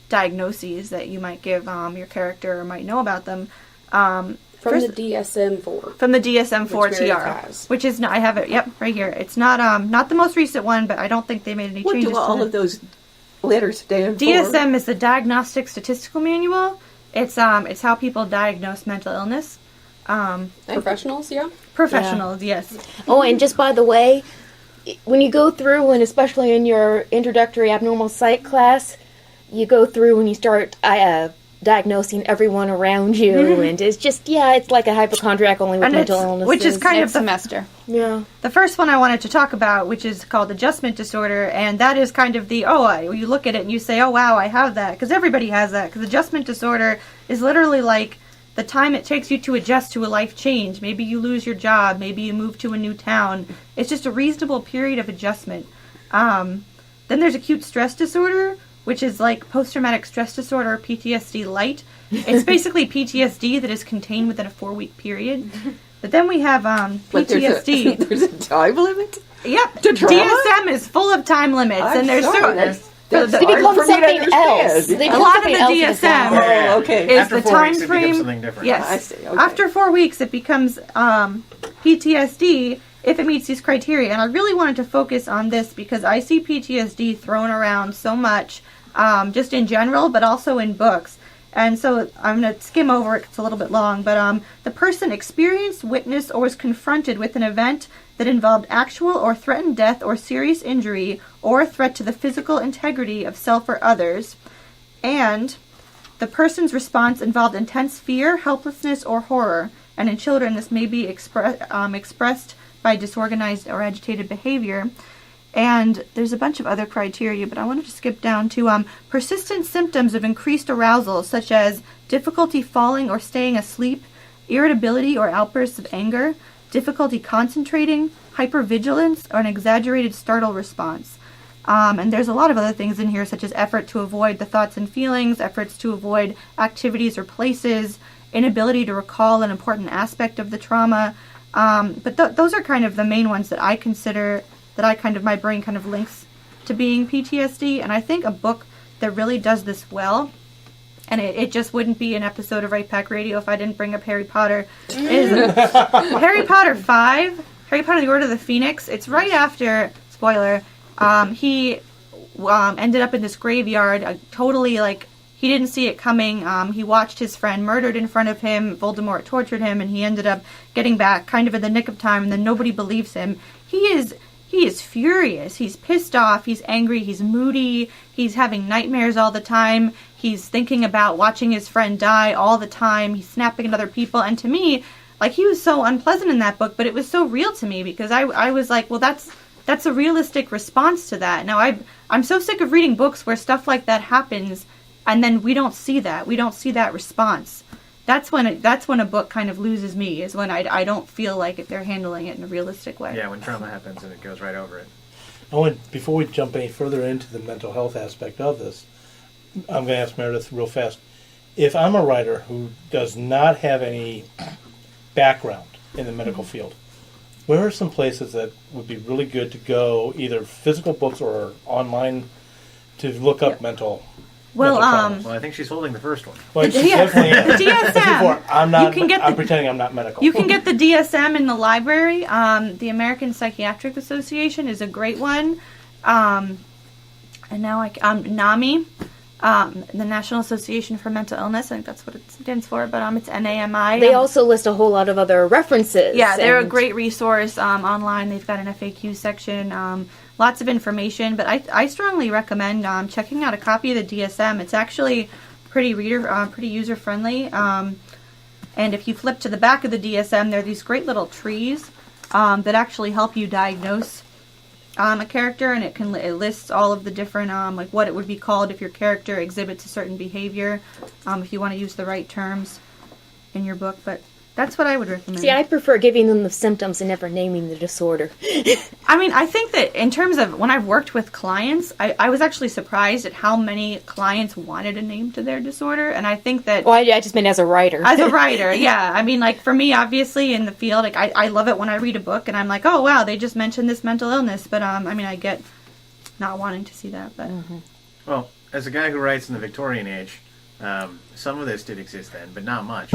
diagnoses that you might give your character or might know about them. From the DSM-4. From the DSM-4 Which TR, which is not, I have it. Yep, right here. It's not the most recent one, but I don't think they made any What changes. do all to of those letters stand for? DSM is the Diagnostic Statistical Manual. It's how people diagnose mental illness. Professionals, yeah? Professionals, yes. Oh, and just by the way, when you go through, and especially in your introductory abnormal psych class, you go through and you start diagnosing everyone around you, and it's just, it's like a hypochondriac only with And mental it's- illness. which is kind Next of the semester. Yeah. The first one I wanted to talk about, which is called adjustment disorder, and that is kind of the, you look at it and you say, oh wow, I have that, because everybody has that, because adjustment disorder is literally like the time it takes you to adjust to a life change. Maybe you lose your job, maybe you move to a new town. It's just a reasonable period of adjustment. Then there's acute stress disorder, which is like post-traumatic stress disorder, or PTSD light. It's basically PTSD that is contained within a 4-week period. But then we have But PTSD. there's a time limit? Yep. To trauma? DSM is full of time limits, I'm and there's sorry, that's They hard become for me to something else. understand. They a become lot of something the else in the DSM family. Oh, okay. is After the 4 time weeks, it frame. becomes something different. Yes. I see, okay. After 4 weeks, it becomes PTSD if it meets these criteria. And I really wanted to focus on this because I see PTSD thrown around so much, just in general, but also in books. And so I'm going to skim over it. It's a little bit long, but the person experienced, witnessed, or was confronted with an event that involved actual or threatened death or serious injury or a threat to the physical integrity of self or others, and the person's response involved intense fear, helplessness, or horror. And in children, this may be expressed by disorganized or agitated behavior. And there's a bunch of other criteria, but I wanted to skip down to persistent symptoms of increased arousal, such as difficulty falling or staying asleep, irritability or outbursts of anger, difficulty concentrating, hypervigilance, or an exaggerated startle response. And there's a lot of other things in here, such as effort to avoid the thoughts and feelings, efforts to avoid activities or places, inability to recall an important aspect of the trauma. But those are kind of the main ones that I consider, my brain kind of links to being PTSD. And I think a book that really does this well, and it just wouldn't be an episode of Right Pack Radio if I didn't bring up Harry Potter, is Harry Potter 5, Harry Potter and the Order of the Phoenix. It's right after, spoiler, he ended up in this graveyard, totally he didn't see it coming. He watched his friend murdered in front of him. Voldemort tortured him, and he ended up getting back kind of in the nick of time, and then nobody believes him. He is furious. He's pissed off. He's angry. He's moody. He's having nightmares all the time. He's thinking about watching his friend die all the time. He's snapping at other people. And to me, he was so unpleasant in that book, but it was so real to me because I was like, well, that's a realistic response to that. Now, I'm so sick of reading books where stuff like that happens and then we don't see that. We don't see that response. That's when a book kind of loses me, is when I don't feel like they're handling it in a realistic way. Yeah, when trauma happens and it goes right over it. Before we jump any further into the mental health aspect of this, I'm going to ask Meredith real fast. If I'm a writer who does not have any background in the medical field, where are some places that would be really good to go, either physical books or online, to look up mental Well, trauma? Well, I think she's holding the first one. Well, she definitely is. the DSM. I'm not. You can get I'm pretending I'm not medical. You can get the DSM in the library. The American Psychiatric Association is a great one. And now NAMI, the National Association for Mental Illness. I think that's what it stands for, but it's NAMI. They also list a whole lot of other references. Yeah, they're a and- great resource online. They've got an FAQ section, lots of information. But I strongly recommend checking out a copy of the DSM. It's actually pretty user friendly. And if you flip to the back of the DSM, there are these great little trees that actually help you diagnose a character, and it lists all of the different like what it would be called if your character exhibits a certain behavior, if you want to use the right terms in your book. But that's what I would recommend. See, I prefer giving them the symptoms and never naming the disorder. I mean, I think that in terms of when I've worked with clients, I was actually surprised at how many clients wanted a name to their disorder, and I think that... Well, I just meant as a writer. As a writer, yeah. I mean, like, for me, obviously, in the field, like, I love it when I read a book, and I'm like, oh, wow, they just mentioned this mental illness, but, I mean, I get not wanting to see that, but... Well, as a guy who writes in the Victorian age, some of this did exist then, but not much.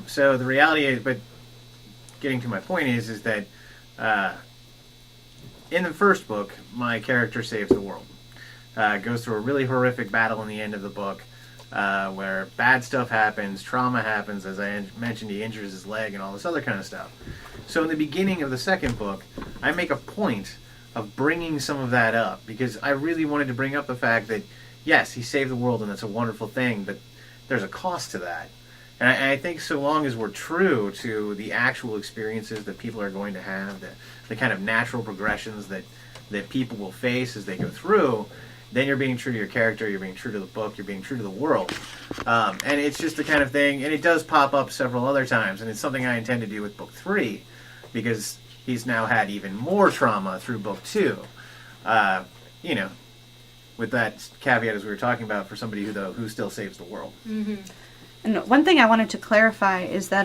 So the reality is, but getting to my point is that in the first book, my character saves the world. Goes through a really horrific battle in the end of the book, where bad stuff happens, trauma happens. As I mentioned, he injures his leg and all this other kind of stuff. So in the beginning of the second book, I make a point of bringing some of that up, because I really wanted to bring up the fact that, yes, he saved the world and that's a wonderful thing, but there's a cost to that. And I think so long as we're true to the actual experiences that people are going to have, the kind of natural progressions that people will face as they go through, then you're being true to your character, you're being true to the book, you're being true to the world. And it's just the kind of thing, and it does pop up several other times, and it's something I intend to do with book 3, because he's now had even more trauma through book 2. You know, with that caveat as we were talking about, for somebody who still saves the world. Mm-hmm. And one thing I wanted to clarify is that,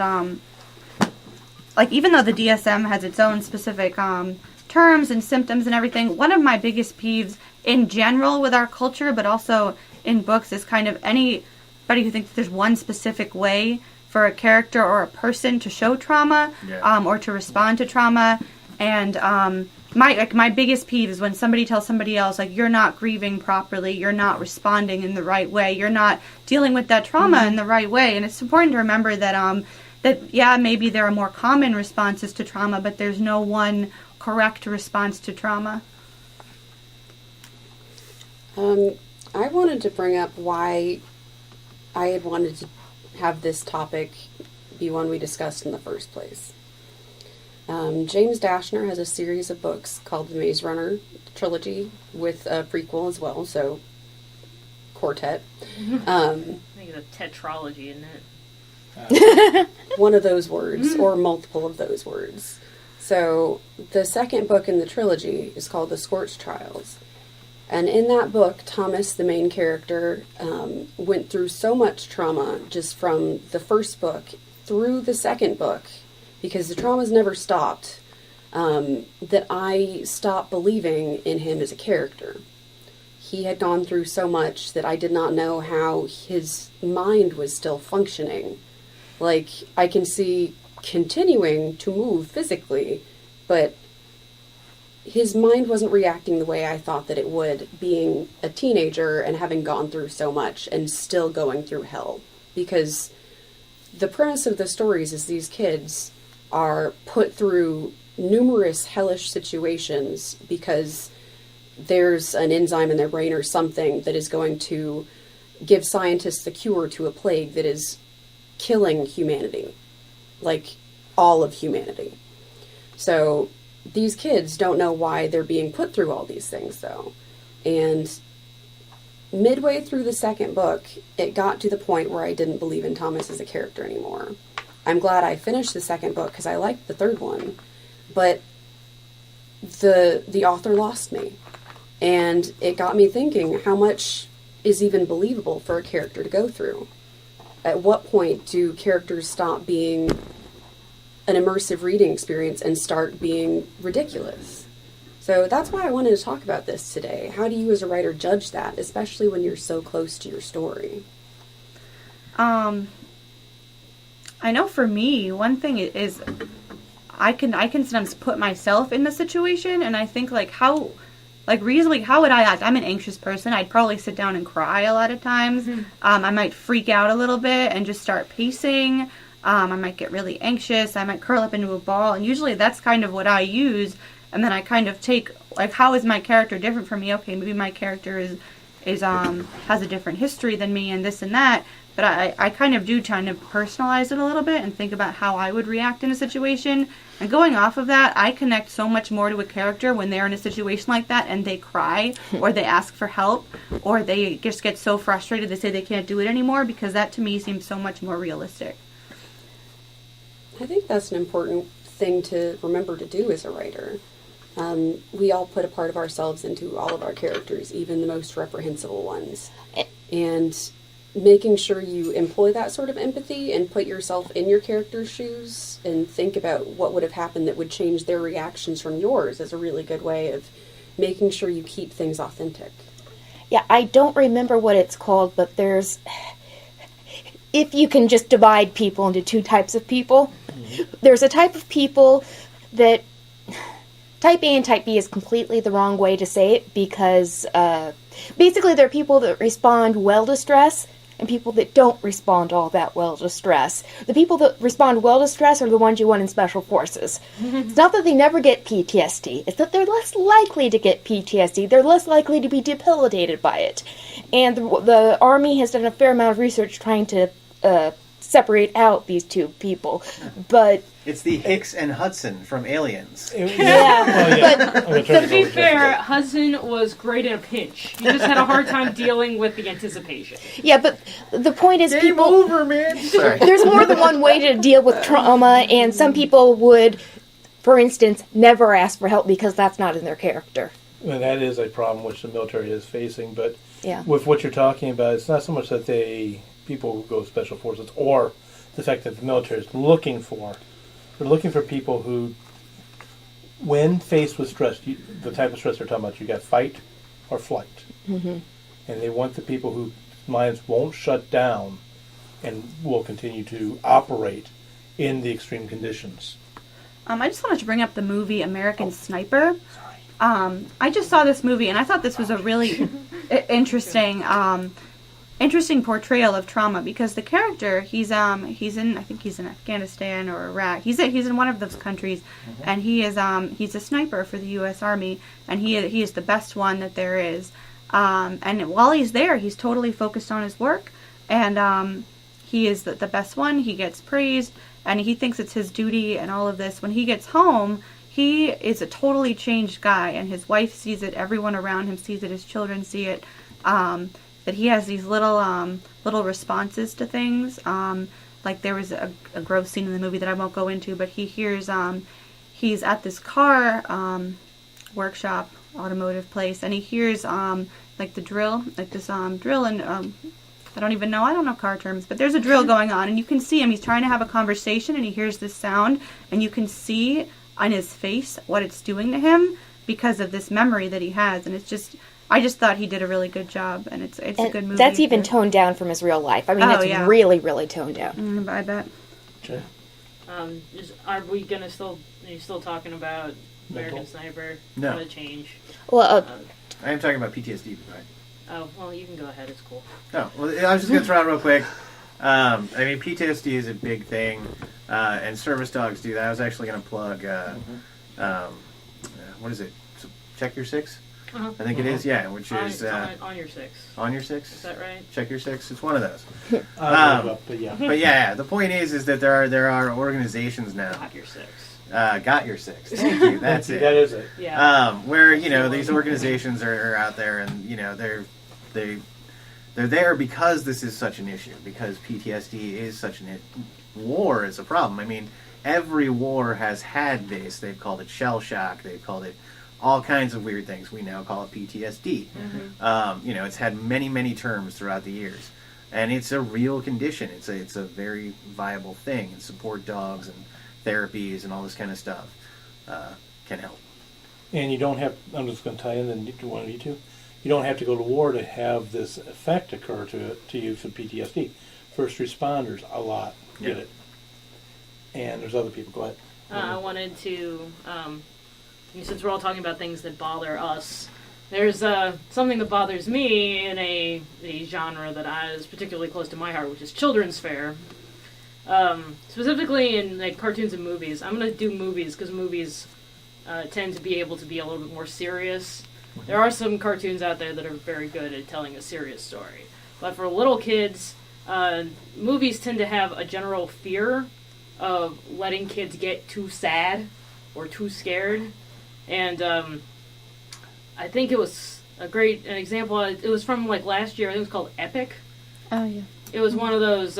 like, even though the DSM has its own specific terms and symptoms and everything, one of my biggest peeves in general with our culture, but also in books, is kind of anybody who thinks there's one specific way for a character or a person to show trauma, or to respond to trauma. And my biggest peeve is when somebody tells somebody else, like, you're not grieving properly, you're not responding in the right way, you're not dealing with that trauma in the right way. And it's important to remember that maybe there are more common responses to trauma, but there's no one correct response to trauma. I wanted to bring up why I had wanted to have this topic be one we discussed in the first place. James Dashner has a series of books called the Maze Runner trilogy, with a prequel as well, so quartet. I think it's a tetralogy, isn't it? One of those words, or multiple of those words. So the second book in the trilogy is called The Scorch Trials. And in that book, Thomas, the main character, went through so much trauma just from the first book through the second book, because the trauma's never stopped, that I stopped believing in him as a character. He had gone through so much that I did not know how his mind was still functioning. Like, I can see continuing to move physically, but his mind wasn't reacting the way I thought that it would, being a teenager and having gone through so much and still going through hell. Because the premise of the stories is these kids are put through numerous hellish situations because there's an enzyme in their brain or something that is going to give scientists the cure to a plague that is killing humanity. Like, all of humanity. So these kids don't know why they're being put through all these things, though. And midway through the second book, it got to the point where I didn't believe in Thomas as a character anymore. I'm glad I finished the second book because I liked the third one, but the author lost me. And it got me thinking, how much is even believable for a character to go through? At what point do characters stop being an immersive reading experience and start being ridiculous? So that's why I wanted to talk about this today. How do you as a writer judge that, especially when you're so close to your story? I know for me, one thing is I can sometimes put myself in the situation, and I think, like, reasonably, how would I act? I'm an anxious person. I'd probably sit down and cry a lot of times. I might freak out a little bit and just start pacing. I might get really anxious. I might curl up into a ball, and usually that's kind of what I use. And then I kind of take, like, how is my character different from me? Okay, maybe my character has a different history than me and this and that. But I kind of do try to personalize it a little bit and think about how I would react in a situation. And going off of that, I connect so much more to a character when they're in a situation like that and they cry or they ask for help or they just get so frustrated they say they can't do it anymore, because that to me seems so much more realistic. I think that's an important thing to remember to do as a writer. We all put a part of ourselves into all of our characters, even the most reprehensible ones. And making sure you employ that sort of empathy and put yourself in your character's shoes and think about what would have happened that would change their reactions from yours is a really good way of making sure you keep things authentic. Yeah, I don't remember what it's called, but there's... If you can just divide people into two types of people, there's a type of people that... Type A and Type B is completely the wrong way to say it, because basically there are people that respond well to stress and people that don't respond all that well to stress. The people that respond well to stress are the ones you want in Special Forces. It's not that they never get PTSD, it's that they're less likely to get PTSD. They're less likely to be debilitated by it. And the Army has done a fair amount of research trying to separate out these two people. But It's the Hicks and Hudson from Aliens. To be fair, Hudson was great in a pinch. He just had a hard time dealing with the anticipation. yeah, but the point is Game over, man! Sorry. there's more than one way to deal with trauma, and some people would, for instance, never ask for help because that's not in their character. And that is a problem which the military is facing. But Yeah. with what you're talking about, it's not so much that people who go to Special Forces, or the fact that the military is looking for people who, when faced with stress, the type of stress they're talking about, you got fight or flight. Mm-hmm. And they want the people whose minds won't shut down and will continue to operate in the extreme conditions. I just wanted to bring up the movie American Sniper. I just saw this movie and I thought this was a really interesting portrayal of trauma, because the character he's in, I think he's in Afghanistan or Iraq. He's in one of those countries, and he's a sniper for the U.S. Army, and he is the best one that there is. And while he's there, he's totally focused on his work, and he is the best one. He gets praised, and he thinks it's his duty and all of this. When he gets home, he is a totally changed guy, and his wife sees it. Everyone around him sees it. His children see it. That he has these little responses to things. Like there was a gross scene in the movie that I won't go into, but he hears he's at this car workshop, automotive place, and he hears like the drill, like this drill, and I don't know car terms, but there's a drill going on, and you can see him. He's trying to have a conversation, and he hears this sound, and you can see on his face what it's doing to him because of this memory that he has, and it's just. I just thought he did a really good job, and it's a good movie. That's even toned down from his real life. I mean, it's really, really toned down. I bet. Okay. Are you still talking about American Sniper? No. Gonna change. Well, I am talking about PTSD, right? Oh, well, you can go ahead. It's cool. No, well, I was just going to throw out real quick. I mean, PTSD is a big thing, and service dogs do that. I was actually going to plug, what is it? Check Your Six? Uh-huh. I think it is, yeah, which is... on Your Six. On Your Six? Is that right? Check Your Six? It's one of those. But yeah. But yeah, the point is that there are organizations now. Got Your Six. Got Your Six. Thank you. That's it. That is it. Yeah. Where these organizations are out there, and they're there because this is such an issue, because PTSD is such an war is a problem. I mean, every war has had this. They've called it shell shock. They've called it all kinds of weird things. We now call it PTSD. Mm-hmm. It's had many terms throughout the years, and it's a real condition. It's a very viable thing, and support dogs and therapies and all this kind of stuff can help. And you don't have, I'm just going to tie in and do one of you two. You don't have to go to war to have this effect occur to you for PTSD. First responders, a lot, get it. And there's other people. Go ahead. I wanted to, since we're all talking about things that bother us, there's something that bothers me in a genre that is particularly close to my heart, which is children's fare. Specifically in like cartoons and movies. I'm going to do movies because movies tend to be able to be a little bit more serious. There are some cartoons out there that are very good at telling a serious story. But for little kids, movies tend to have a general fear of letting kids get too sad or too scared. And I think it was an example. It was from like last year. I think it was called Epic. Oh, yeah. It was one of those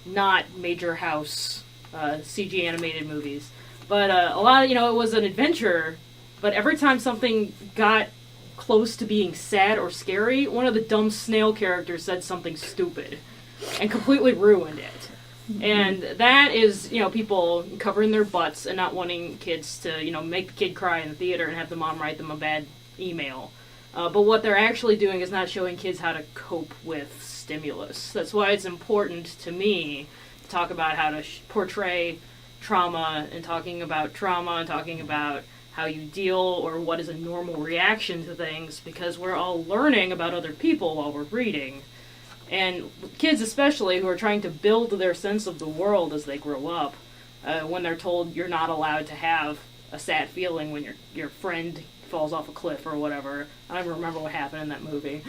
not major house CG animated movies. But a lot of, it was an adventure, but every time something got close to being sad or scary, one of the dumb snail characters said something stupid and completely ruined it. And that is, people covering their butts and not wanting kids to, make the kid cry in the theater and have the mom write them a bad email. But what they're actually doing is not showing kids how to cope with stimulus. That's why it's important to me to talk about how to portray trauma and talking about how you deal or what is a normal reaction to things, because we're all learning about other people while we're reading. And kids especially, who are trying to build their sense of the world as they grow up, when they're told you're not allowed to have a sad feeling when your friend falls off a cliff or whatever. I don't remember what happened in that movie.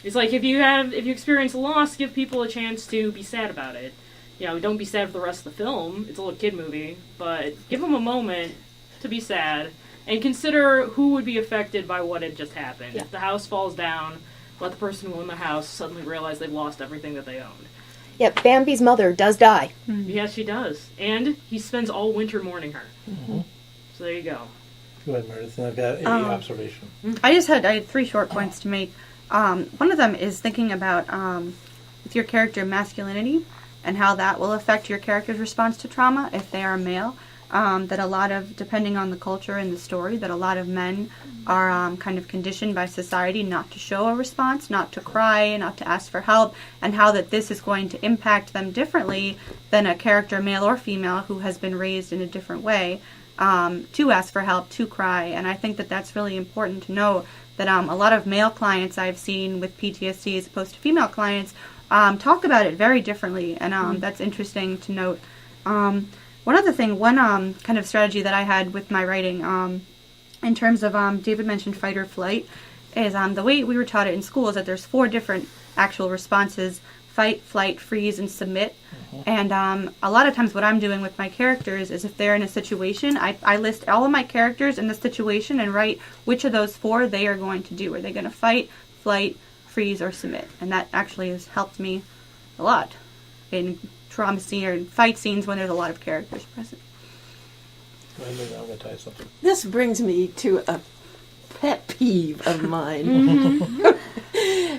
It's like, if you experience loss, give people a chance to be sad about it. Don't be sad for the rest of the film. It's a little kid movie, but give them a moment to be sad and consider who would be affected by what had just happened. Yeah. If the house falls down, let the person who owned the house suddenly realize they've lost everything that they owned. Yep, Bambi's mother does die. Yes, she does. And he spends all winter mourning her. Mm-hmm. So there you go. Go ahead, Meredith. And I've got a observation. I had 3 short points to make. One of them is thinking about with your character masculinity and how that will affect your character's response to trauma if they are male. That a lot of, depending on the culture and the story, that a lot of men are kind of conditioned by society not to show a response, not to cry, not to ask for help, and how that this is going to impact them differently than a character, male or female, who has been raised in a different way to ask for help, to cry. And I think that that's really important to know, that a lot of male clients I've seen with PTSD as opposed to female clients talk about it very differently, and that's interesting to note. One other thing, one kind of strategy that I had with my writing, in terms of, David mentioned fight or flight, is the way we were taught it in school is that there's 4 different actual responses: fight, flight, freeze, and submit. And a lot of times what I'm doing with my characters is, if they're in a situation, I list all of my characters in the situation and write which of those 4 they are going to do. Are they going to fight, flight, freeze, or submit? And that actually has helped me a lot in trauma scene or fight scenes when there's a lot of characters present. I'm going to tell you something. This brings me to a pet peeve of mine.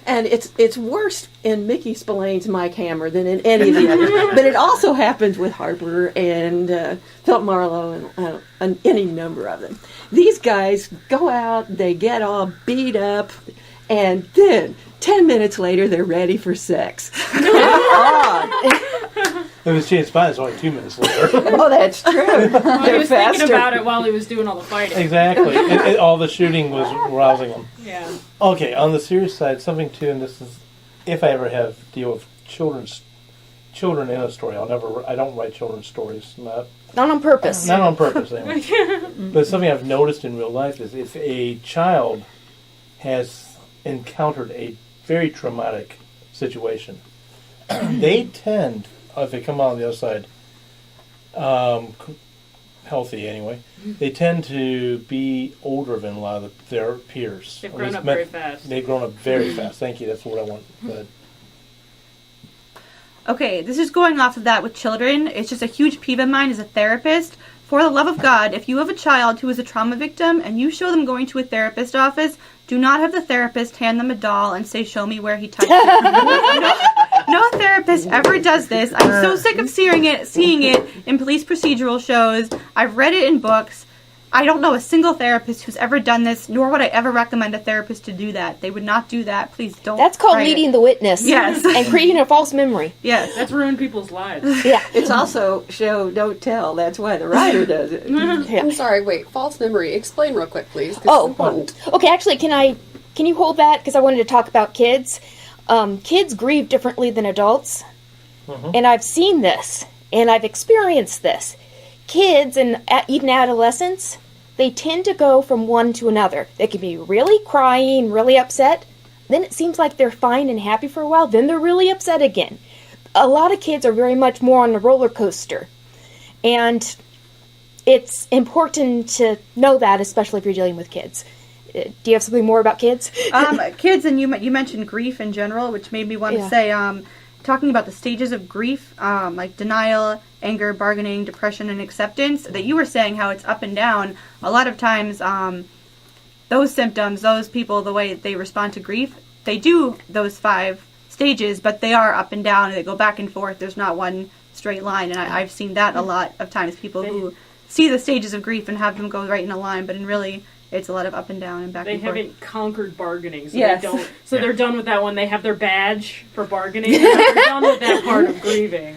And it's worse in Mickey Spillane's Mike Hammer than in any of the others. But it also happens with Harper and Philip Marlowe and any number of them. These guys go out, they get all beat up, and then 10 minutes later they're ready for sex. If it's James Bond, it's only 2 minutes later. Oh, that's true. He was thinking about it while he was doing all the fighting. Exactly. All the shooting was rousing him. Yeah. Okay, on the serious side, something too, and this is, if I ever have to deal with children in a story, I don't write children's stories. Not on purpose. Not on purpose, anyway. But something I've noticed in real life is, if a child has encountered a very traumatic situation, they tend, if they come out on the other side, healthy anyway, they tend to be older than a lot of their peers. They've grown up very fast. They've grown up very fast. Thank you. That's what I want. But Okay, this is going off of that with children. It's just a huge peeve of mine as a therapist. For the love of God, if you have a child who is a trauma victim and you show them going to a therapist office, do not have the therapist hand them a doll and say, "Show me where he touched it." No therapist ever does this. I'm so sick of seeing it in police procedural shows. I've read it in books. I don't know a single therapist who's ever done this, nor would I ever recommend a therapist to do that. They would not do that. Please don't. That's called try leading it. the witness. Yes. And creating a false memory. Yes. That's ruined people's lives. Yeah. It's also show, don't tell. That's why the writer does it. Yeah. I'm sorry, wait, false memory. Explain real quick, please. 'Cause Oh. it's important. Okay, actually, can you hold that? Because I wanted to talk about kids. Kids grieve differently than adults. And I've seen this. And I've experienced this. Kids, and even adolescents, they tend to go from one to another. They can be really crying, really upset, then it seems like they're fine and happy for a while, then they're really upset again. A lot of kids are very much more on the roller coaster. And it's important to know that, especially if you're dealing with kids. Do you have something more about kids? Kids, and you mentioned grief in general, which made me want to say, talking about the stages of grief, like denial, anger, bargaining, depression, and acceptance, that you were saying how it's up and down. A lot of times, those symptoms, those people, the way they respond to grief, they do those 5 stages, but they are up and down, and they go back and forth. There's not one straight line, and I've seen that a lot of times, people who see the stages of grief and have them go right in a line, but in really, it's a lot of up and down and back and forth. They haven't conquered bargaining, so Yes. they don't. So they're done with that one. They have their badge for bargaining. They're done with that part of grieving.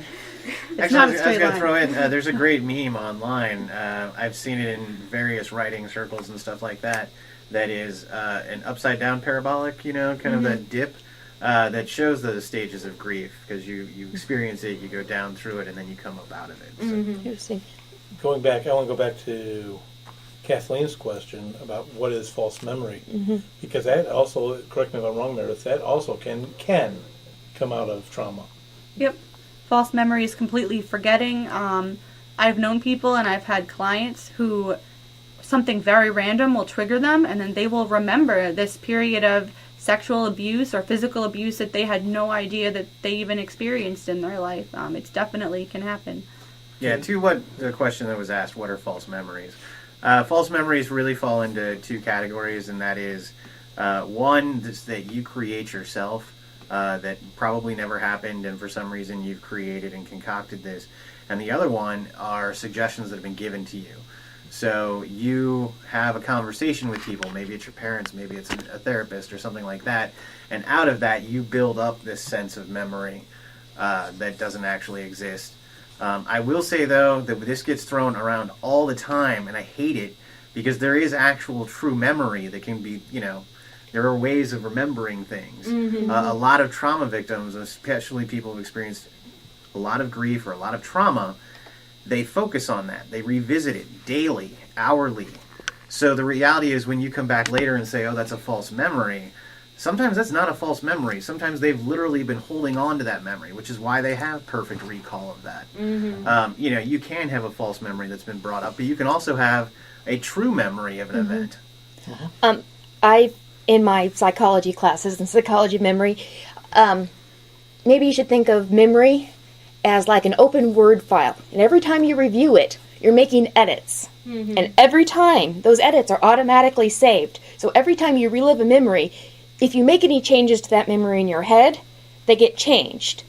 Actually, not a I was straight going to line. throw in, there's a great meme online. I've seen it in various writing circles and stuff like that. That is an upside down parabolic, kind of that dip that shows the stages of grief, because you experience it, you go down through it, and then you come up out of it. So. Interesting. Going back, I want to go back to Kathleen's question about what is false memory, because that also, correct me if I'm wrong, Meredith, that also can come out of trauma. Yep. False memory is completely forgetting. I've known people and I've had clients who something very random will trigger them, and then they will remember this period of sexual abuse or physical abuse that they had no idea that they even experienced in their life. It definitely can happen. Yeah, to what the question that was asked, what are false memories? False memories really fall into 2 categories, and that is one that you create yourself, that probably never happened, and for some reason you've created and concocted this. And the other one are suggestions that have been given to you. So you have a conversation with people, maybe it's your parents, maybe it's a therapist or something like that, and out of that you build up this sense of memory that doesn't actually exist. I will say, though, that this gets thrown around all the time, and I hate it, because there is actual true memory that can be, there are ways of remembering things. A lot of trauma victims, especially people who've experienced a lot of grief or a lot of trauma, they focus on that. They revisit it daily, hourly. So the reality is, when you come back later and say, oh, that's a false memory, sometimes that's not a false memory. Sometimes they've literally been holding on to that memory, which is why they have perfect recall of that. You can have a false memory that's been brought up, but you can also have a true memory of an event. In my psychology classes and psychology of memory, maybe you should think of memory as like an open Word file. And every time you review it, you're making edits. And every time, those edits are automatically saved. So every time you relive a memory, if you make any changes to that memory in your head, they get changed.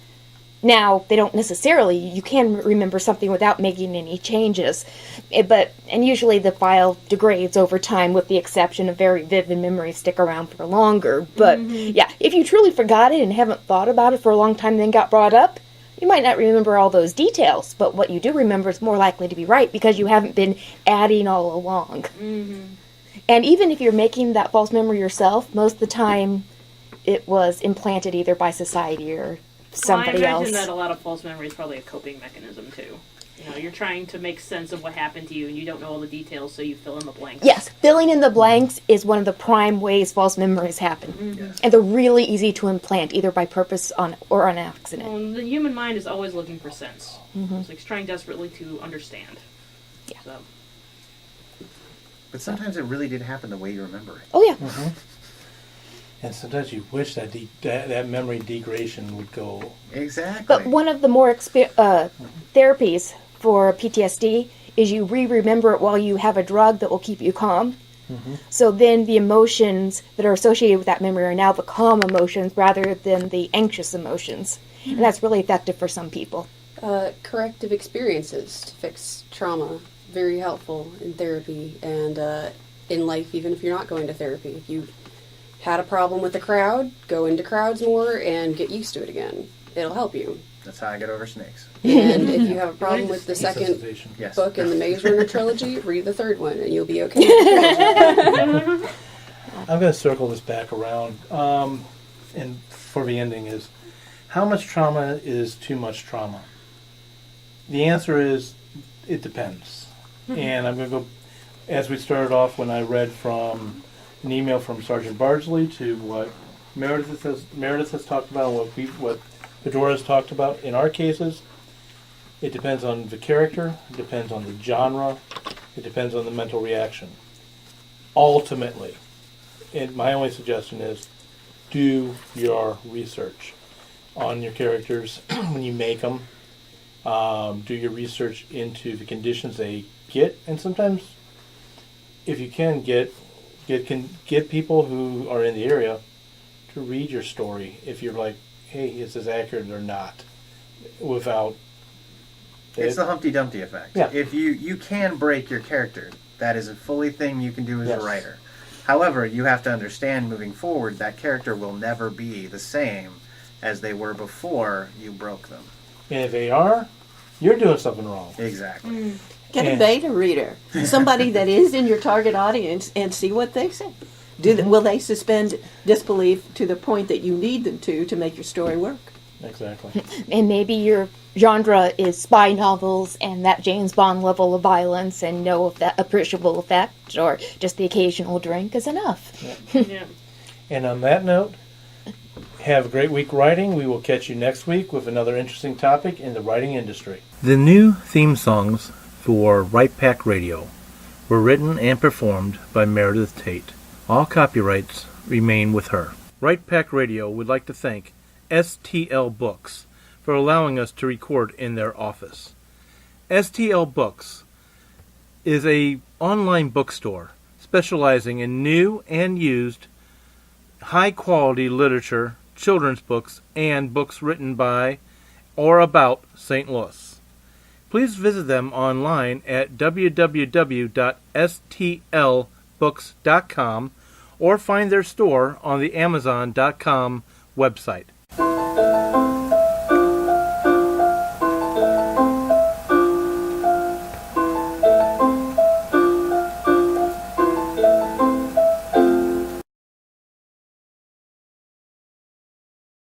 Now, they don't necessarily, you can remember something without making any changes, and usually the file degrades over time, with the exception of very vivid memories stick around for longer. But yeah, if you truly forgot it and haven't thought about it for a long time and then got brought up, you might not remember all those details, but what you do remember is more likely to be right because you haven't been adding all along. And even if you're making that false memory yourself, most of the time it was implanted either by society or somebody I else. imagine that a lot of false memory is probably a coping mechanism too. You're trying to make sense of what happened to you, and you don't know all the details, so you fill in the blanks. Yes, filling in the blanks is one of the prime ways false memories happen. Yes. And they're really easy to implant, either by purpose or on accident. Well, the human mind is always looking for sense. It's like trying desperately to understand. Yeah. So. But sometimes it really did happen the way you remember it. Oh, yeah. And sometimes you wish that that memory degradation would go. Exactly. But one of the more therapies for PTSD is you remember it while you have a drug that will keep you calm. So then the emotions that are associated with that memory are now the calm emotions rather than the anxious emotions. And that's really effective for some people. Corrective experiences to fix trauma, very helpful in therapy and in life, even if you're not going to therapy. If you had a problem with the crowd, go into crowds more and get used to it again. It'll help you. That's how I get over snakes. And if you have a problem with the second Desensitization. Yes. book in the Maze Runner trilogy, read the third one and you'll be okay. I'm going to circle this back around. And for the ending is, how much trauma is too much trauma? The answer is, it depends. And I'm going to go, as we started off when I read from an email from Sergeant Bardsley to what Meredith has talked about, what Fedora has talked about. In our cases, it depends on the character, it depends on the genre, it depends on the mental reaction. Ultimately, and my only suggestion is do your research on your characters when you make them. Do your research into the conditions they get, and sometimes, if you can, get people who are in the area to read your story if you're like, hey, is this accurate or not, without it's the Humpty Dumpty effect. Yeah. If you can break your character, that is a fully thing you can do as Yes. a writer. However, you have to understand moving forward that character will never be the same as they were before you broke them. and if they are, you're doing something wrong. Exactly. Get Yeah. a beta reader, somebody that is in your target audience, and see what they say. Will they suspend disbelief to the point that you need them to make your story work? Exactly. And maybe your genre is spy novels and that James Bond level of violence and no appreciable effect or just the occasional drink is enough. Yeah. And on that note, have a great week writing. We will catch you next week with another interesting topic in the writing industry. The new theme songs for Right Pack Radio were written and performed by Meredith Tate. All copyrights remain with her. Right Pack Radio would like to thank STL Books for allowing us to record in their office. STL Books is a online bookstore specializing in new and used high-quality literature, children's books, and books written by or about St. Louis. Please visit them online at www.stlbooks.com or find their store on the Amazon.com website.